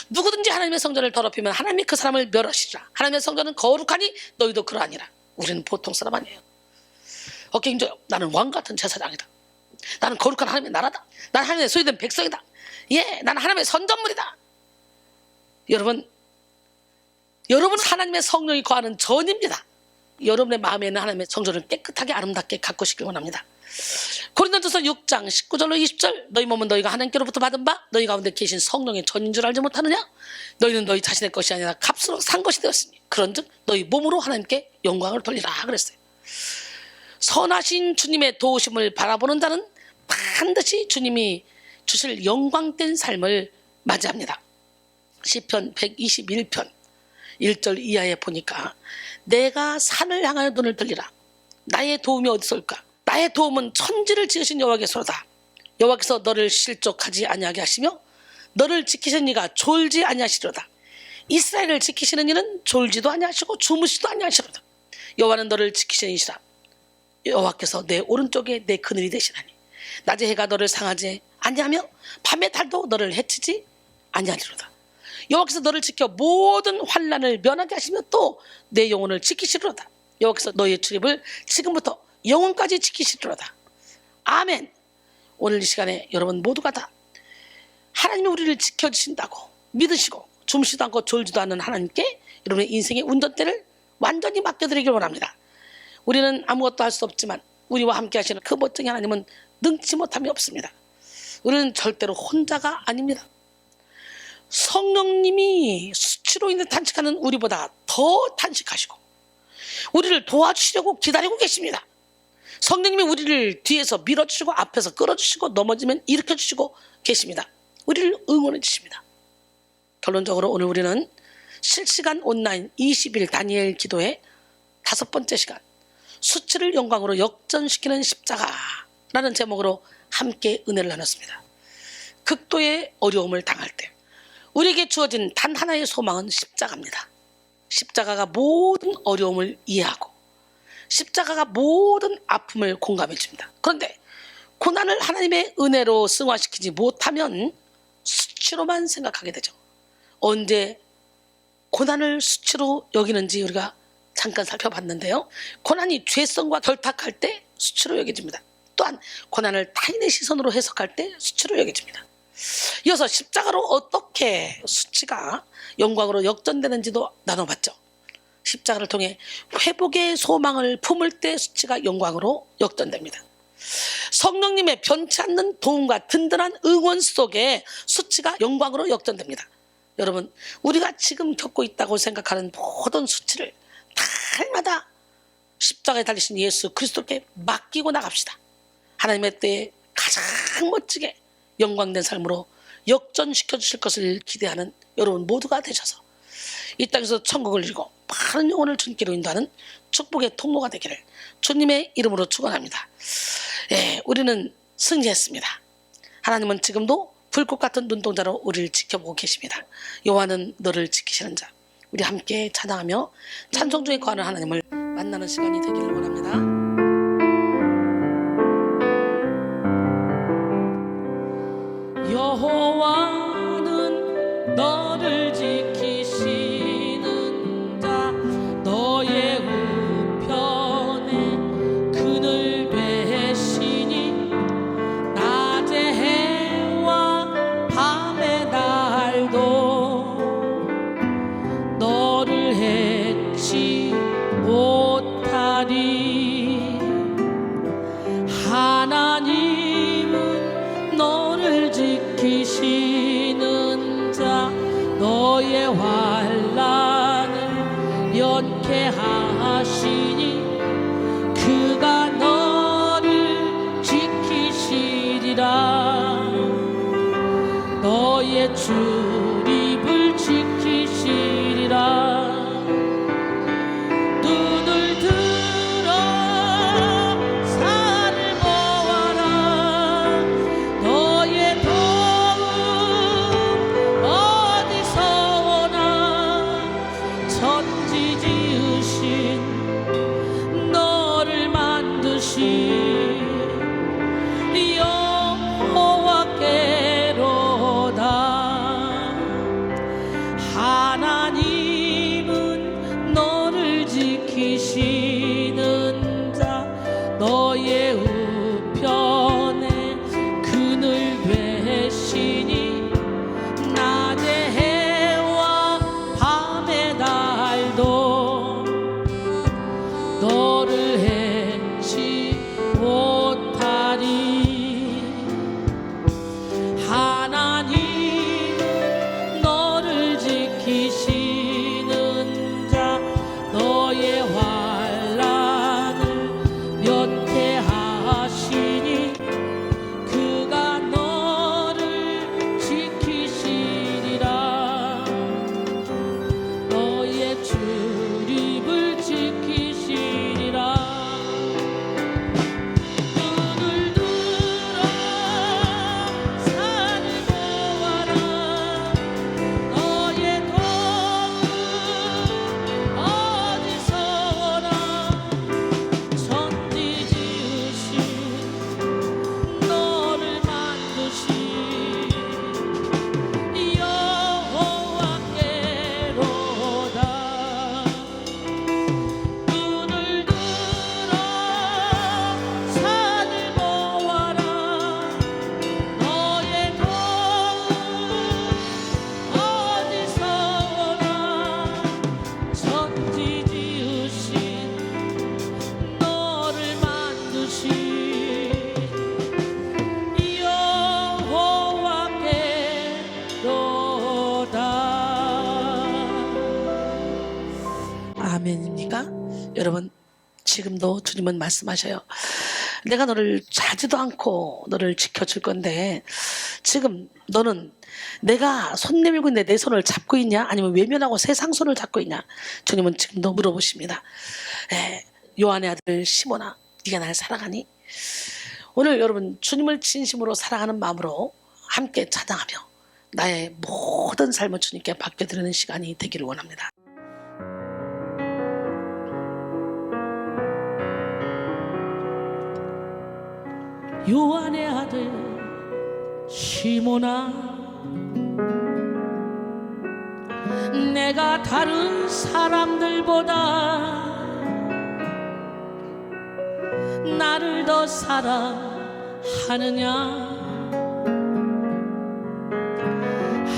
누구든지 하나님의 성전을 더럽히면 하나님이 그 사람을 멸하시리라. 하나님의 성전은 거룩하니 너희도 그러하니라. 우리는 보통 사람 아니에요. 어깨 힘줘요. 나는 왕같은 제사장이다. 나는 거룩한 하나님의 나라다. 나는 하나님의 소유된 백성이다. 나는 하나님의 선전물이다. 여러분 하나님의 성령이 거하는 전입니다. 여러분의 마음에 있는 하나님의 성전을 깨끗하게 아름답게 가꾸시길 원합니다. 고린도전서 6장 19절로 20절, 너희 몸은 너희가 하나님께로부터 받은 바 너희 가운데 계신 성령의 전인 줄 알지 못하느냐? 너희는 너희 자신의 것이 아니라 값으로 산 것이 되었으니 그런즉 너희 몸으로 하나님께 영광을 돌리라 그랬어요. 선하신 주님의 도우심을 바라보는 자는 반드시 주님이 주실 영광된 삶을 맞이합니다. 시편 121편 1절 이하에 보니까 내가 산을 향하여 눈을 들리라. 나의 도움이 어디서 올까? 나의 도움은 천지를 지으신 여호와께서로다. 여호와께서 너를 실족하지 아니하게 하시며 너를 지키신 이가 졸지 아니하시리로다. 이스라엘을 지키시는 이는 졸지도 아니하시고 주무시도 아니하시리로다. 여호와는 너를 지키시는 이시라. 여호와께서 내 오른쪽에 내 그늘이 되시나니 낮에 해가 너를 상하지 아니하며 밤의 달도 너를 해치지 아니하리로다. 여호와께서 너를 지켜 모든 환난을 면하게 하시며 또 내 영혼을 지키시리로다. 여호와께서 너의 출입을 지금부터 영혼까지 지키시리로다. 아멘. 오늘 이 시간에 여러분 모두가 다 하나님이 우리를 지켜주신다고 믿으시고 주무시도 않고 졸지도 않는 하나님께 여러분의 인생의 운전대를 완전히 맡겨드리길 원합니다. 우리는 아무것도 할 수 없지만 우리와 함께 하시는 그 멋진 하나님은 능치 못함이 없습니다. 우리는 절대로 혼자가 아닙니다. 성령님이 수치로 인해 탄식하는 우리보다 더 탄식하시고 우리를 도와주시려고 기다리고 계십니다. 성령님이 우리를 뒤에서 밀어주시고 앞에서 끌어주시고 넘어지면 일으켜주시고 계십니다. 우리를 응원해 주십니다. 결론적으로 오늘 우리는 실시간 온라인 20일 다니엘 기도의 5번째 시간, 수치를 영광으로 역전시키는 십자가라는 제목으로 함께 은혜를 나눴습니다. 극도의 어려움을 당할 때 우리에게 주어진 단 하나의 소망은 십자가입니다. 십자가가 모든 어려움을 이해하고 십자가가 모든 아픔을 공감해 줍니다. 그런데 고난을 하나님의 은혜로 승화시키지 못하면 수치로만 생각하게 되죠. 언제 고난을 수치로 여기는지 우리가 잠깐 살펴봤는데요. 고난이 죄성과 결탁할 때 수치로 여겨집니다. 또한 고난을 타인의 시선으로 해석할 때 수치로 여겨집니다. 이어서 십자가로 어떻게 수치가 영광으로 역전되는지도 나눠봤죠. 십자가를 통해 회복의 소망을 품을 때 수치가 영광으로 역전됩니다. 성령님의 변치 않는 도움과 든든한 응원 속에 수치가 영광으로 역전됩니다. 여러분, 우리가 지금 겪고 있다고 생각하는 모든 수치를 날마다 십자가에 달리신 예수 그리스도께 맡기고 나갑시다. 하나님의 때에 가장 멋지게 영광된 삶으로 역전시켜 주실 것을 기대하는 여러분 모두가 되셔서 이 땅에서 천국을 이루고 많은 영혼을 주님께로 인도하는 축복의 통로가 되기를 주님의 이름으로 축원합니다. 예, 우리는 승리했습니다. 하나님은 지금도 불꽃 같은 눈동자로 우리를 지켜보고 계십니다. 여호와는 너를 지키시는 자. 우리 함께 찬양하며 찬송 중에 거하는 하나님을 만나는 시간이 되기를 원합니다. 여호와는 너를 지키시는 자. 너의 우편에 그늘 되시니 낮의 해와 밤의 달도 너를 해치 못하리. 하나님은 너를 지키시는 자. 너의 환난을 연케 하시니 그가 너를 지키시리라. 너의 출입을 지키시리라. 눈을 들어 산을 보아라. 너의 도움 어디서 오나. 천지 지으신 너를 만드신 여호와께로다. 아멘입니까? 여러분, 지금도 주님은 말씀하셔요. 내가 너를 자지도 않고 너를 지켜줄 건데 지금 너는 내가 손 내밀고 있는데 내 손을 잡고 있냐? 아니면 외면하고 세상 손을 잡고 있냐? 주님은 지금도 물어보십니다. 요한의 아들 시몬아, 네가 날 사랑하니? 오늘 여러분, 주님을 진심으로 사랑하는 마음으로 함께 찬양하며 나의 모든 삶을 주님께 맡겨드리는 시간이 되기를 원합니다. 요한의 아들 시몬아, 내가 다른 사람들보다 나를 더 사랑하느냐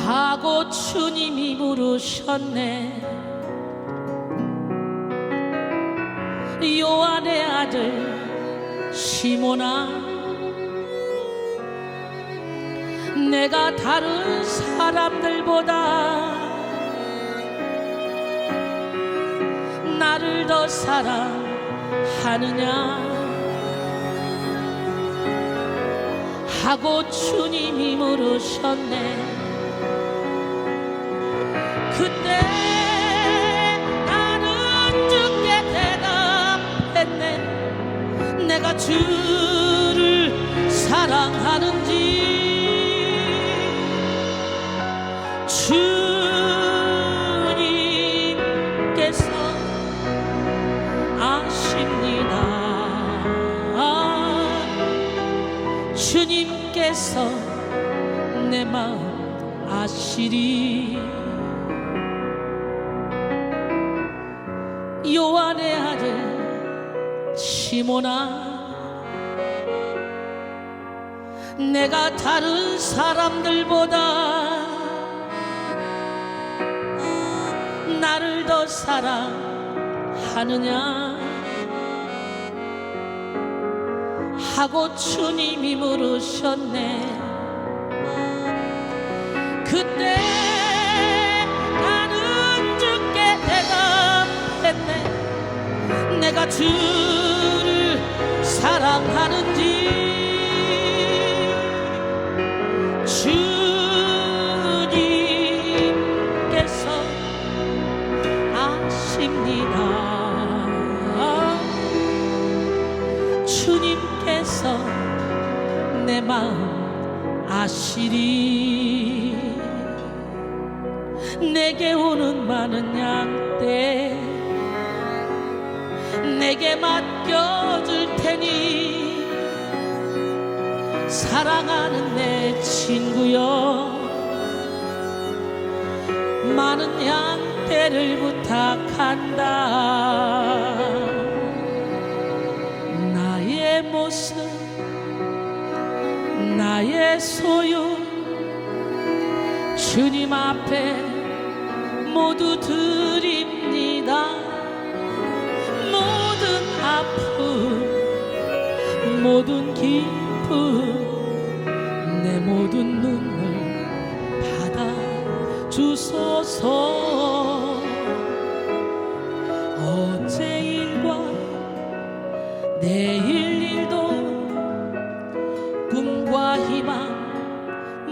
하고 주님이 물으셨네. 요한의 아들 시몬아, 내가 다른 사람들보다 나를 더 사랑하느냐 하고 주님이 물으셨네. 그때 나는 주께 대답했네. 내가 주를 사랑하는지 주님께서 아십니다. 주님께서 내 마음 아시리. 요한의 아들 시몬아, 내가 다른 사람들보다 나를 더 사랑하느냐 하고 주님이 물으셨네. 그때 나는 주께 대답했네. 내가 주를 사랑하는지 주님께서 아십니다. 주님께서 내 마음 아시리. 내게 오는 많은 양떼 내게 맡겨줄 테니 사랑하는 내 친구여, 많은 양떼를 부탁한다. 나의 모습 나의 소유 주님 앞에 모두 드립니다. 모든 아픔 모든 기쁨 내 모든 눈물 받아 주소서. 어제 일과 내일 일도 꿈과 희망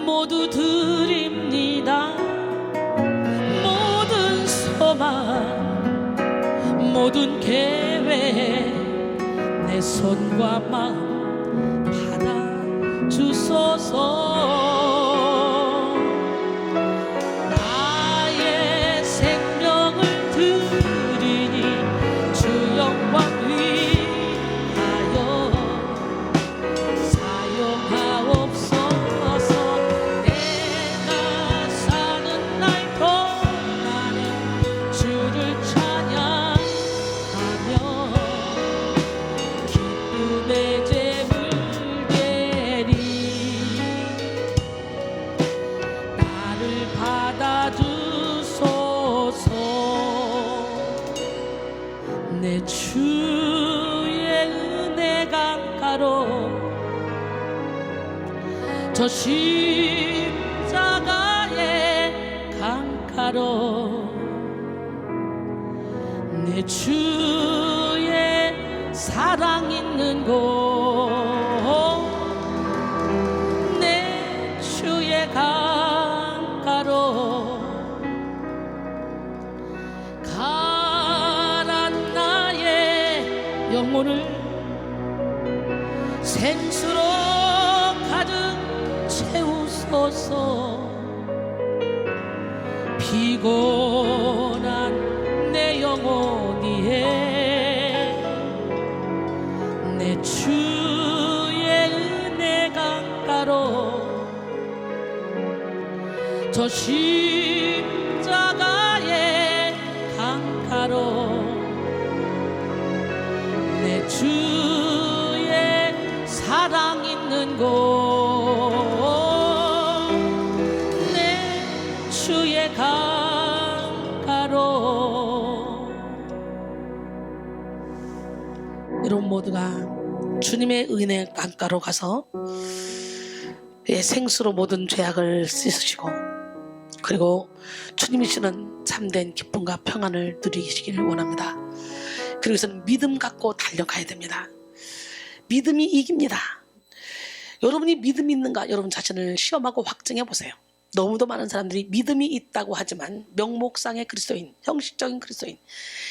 모두 드립니다. 모든 소망 모든 계획 내 손과 마음 받아 주소서. 나의 생명을 드리니 주 영광 위하여 사용하옵소서. 내가 사는 날 동안에 주를 찬양하며 기쁨의 제물 되리. 나를 받아주소서. 내 주의 은혜 강가로 저 십자가의 강가로 내 주의 사랑 있는 곳 내 주의 강가로 가란 나의 영혼을 생수로 가득 채우소서. 피곤한 내 영혼 위에 내 주의 은혜 강가로 저 십자가의 강가로 내 주의 사랑 있는 곳 내 주의 강가로. 여러분 모두가 주님의 은혜 강가로 가서 생수로 모든 죄악을 씻으시고 그리고 주님이 주는 참된 기쁨과 평안을 누리시기를 원합니다. 그리고 우선 믿음 갖고 달려가야 됩니다. 믿음이 이깁니다. 여러분이 믿음이 있는가 여러분 자신을 시험하고 확증해 보세요. 너무도 많은 사람들이 믿음이 있다고 하지만 명목상의 그리스도인, 형식적인 그리스도인,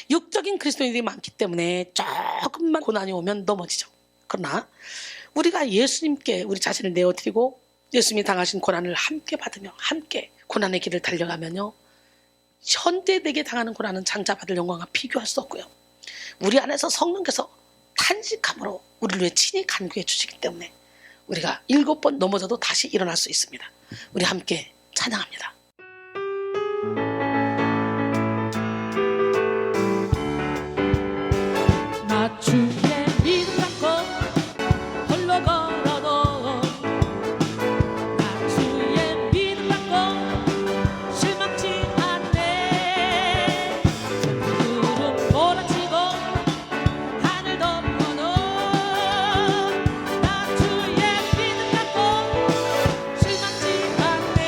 육적인 그리스도인들이 많기 때문에 조금만 고난이 오면 넘어지죠. 그러나 우리가 예수님께 우리 자신을 내어드리고 예수님이 당하신 고난을 함께 받으며 함께 고난의 길을 달려가면요, 현대에게 당하는 고난은 장차 받을 영광과 비교할 수 없고요, 우리 안에서 성령께서 탄식함으로 우리를 위해 친히 간구해 주시기 때문에 우리가 7번 넘어져도 다시 일어날 수 있습니다. 우리 함께 찬양합니다. 나 주의 믿음 갖고 홀로 걸어도 나 주의 믿음 갖고 실망치 않네. 구름 몰아치고 하늘 덮어도 나 주의 믿음 갖고 실망치 않네.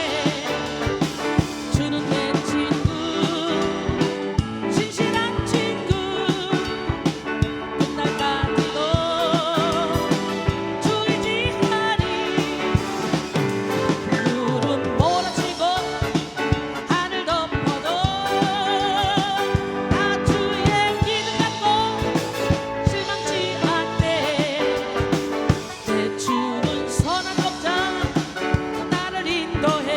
주는 내 친구, 신실한 친구, 끝날까지도 주의지하리. 구름 몰아치고 하늘 덮어도 나 주의 믿음 갖고 실망치 않네. 내 주는 선한 목자 나를 인도해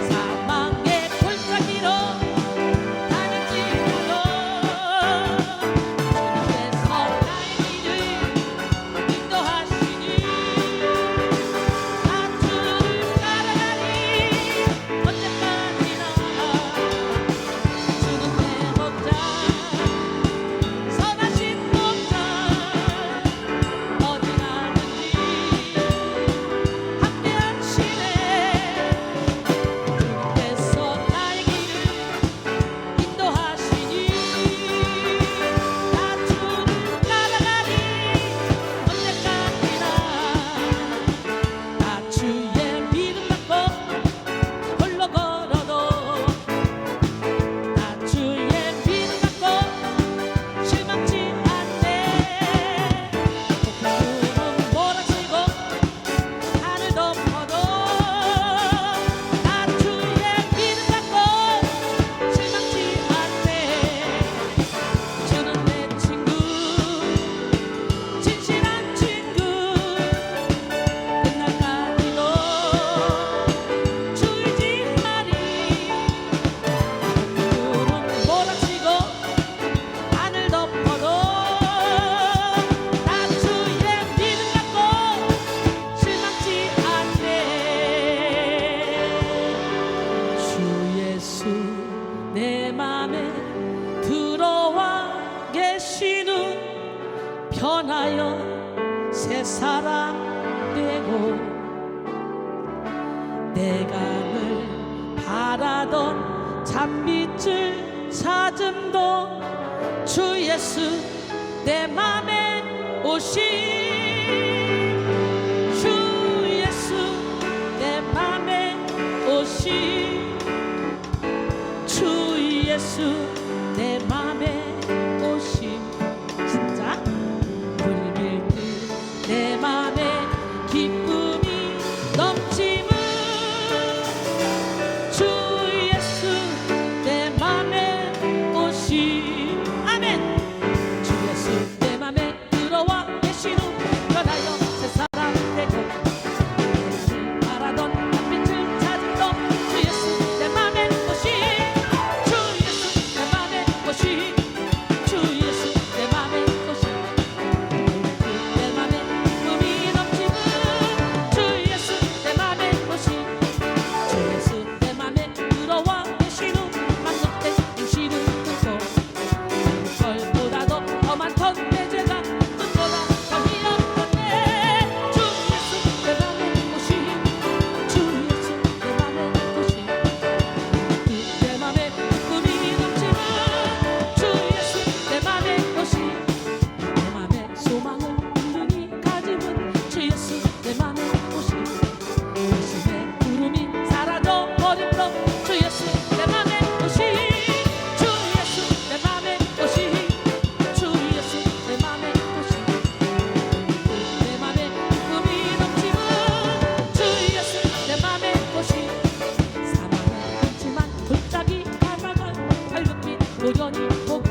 사망의 골짜기로 다닐지라도 주님께서 나의 길을 인도하시니 나 주를 따라가리 언제까지나. 주는 내 목자 선하신 목자 어디 가든지 함께 하시네. 주님께서 나의 길을 인도하시니 나 주를 따라가리 언제까지나. 나 주의 믿음 갖고 홀로 걸어도 나 주의 믿음 갖고 실망치 않네. 구름 몰아치고 하늘 덮어도 나 주의 믿음 갖고 실망치 않네. 주는 내 친구, 진실한 친구, 끝날까지도 주의지하리. 구름 몰아치고 하늘 덮어도 나 주의 믿음 갖고 실망치 않네. 주 예수 내 맘에 들어와 계시는 변하여 새 사람 되고 내가 늘 바라던 찬빛을 찾음도 주 예수 내 맘에 오시. 주 예수 내 맘에 오시. 주 예수 내 맘에 오신 진짜 물밀듯 내 맘에 기쁨이 넘치는 주 예수 내 맘에 오신 아멘 주 예수 내 맘에 들어와 계신 후 변하여 새 사람 되고 바라던 빛을 찾으러 주 예수 내 맘에 오신 주 예수 내 맘에 오신 주 예수 내 맘에 오신 내 맘에 꿈이 넘치는 주 예수 내 맘에 오신 주 예수 내 맘에 들어와 계신 후 만족된 인심을 끊고 별보다도 더 많던 내 죄가 눈보다 더 미웠건데 주 예수 내 맘에 오신 주 예수 내 맘에 오신 내 맘에 꿈이 넘치는 주 예수 내 맘에 오신 내 맘에 소망을 분명히 가지는 주 예수 내 맘에 오신 가슴에 구름이 사라져 버림도 주 예수 내 맘에 오신 주 예수 내 맘에 오신 주 예수 내 맘에 오신 내 맘에 꿈이 넘치는 주 예수 내 맘에 오신 사망은 있지만 골짜기 바닥을 발급빛 고연히 보고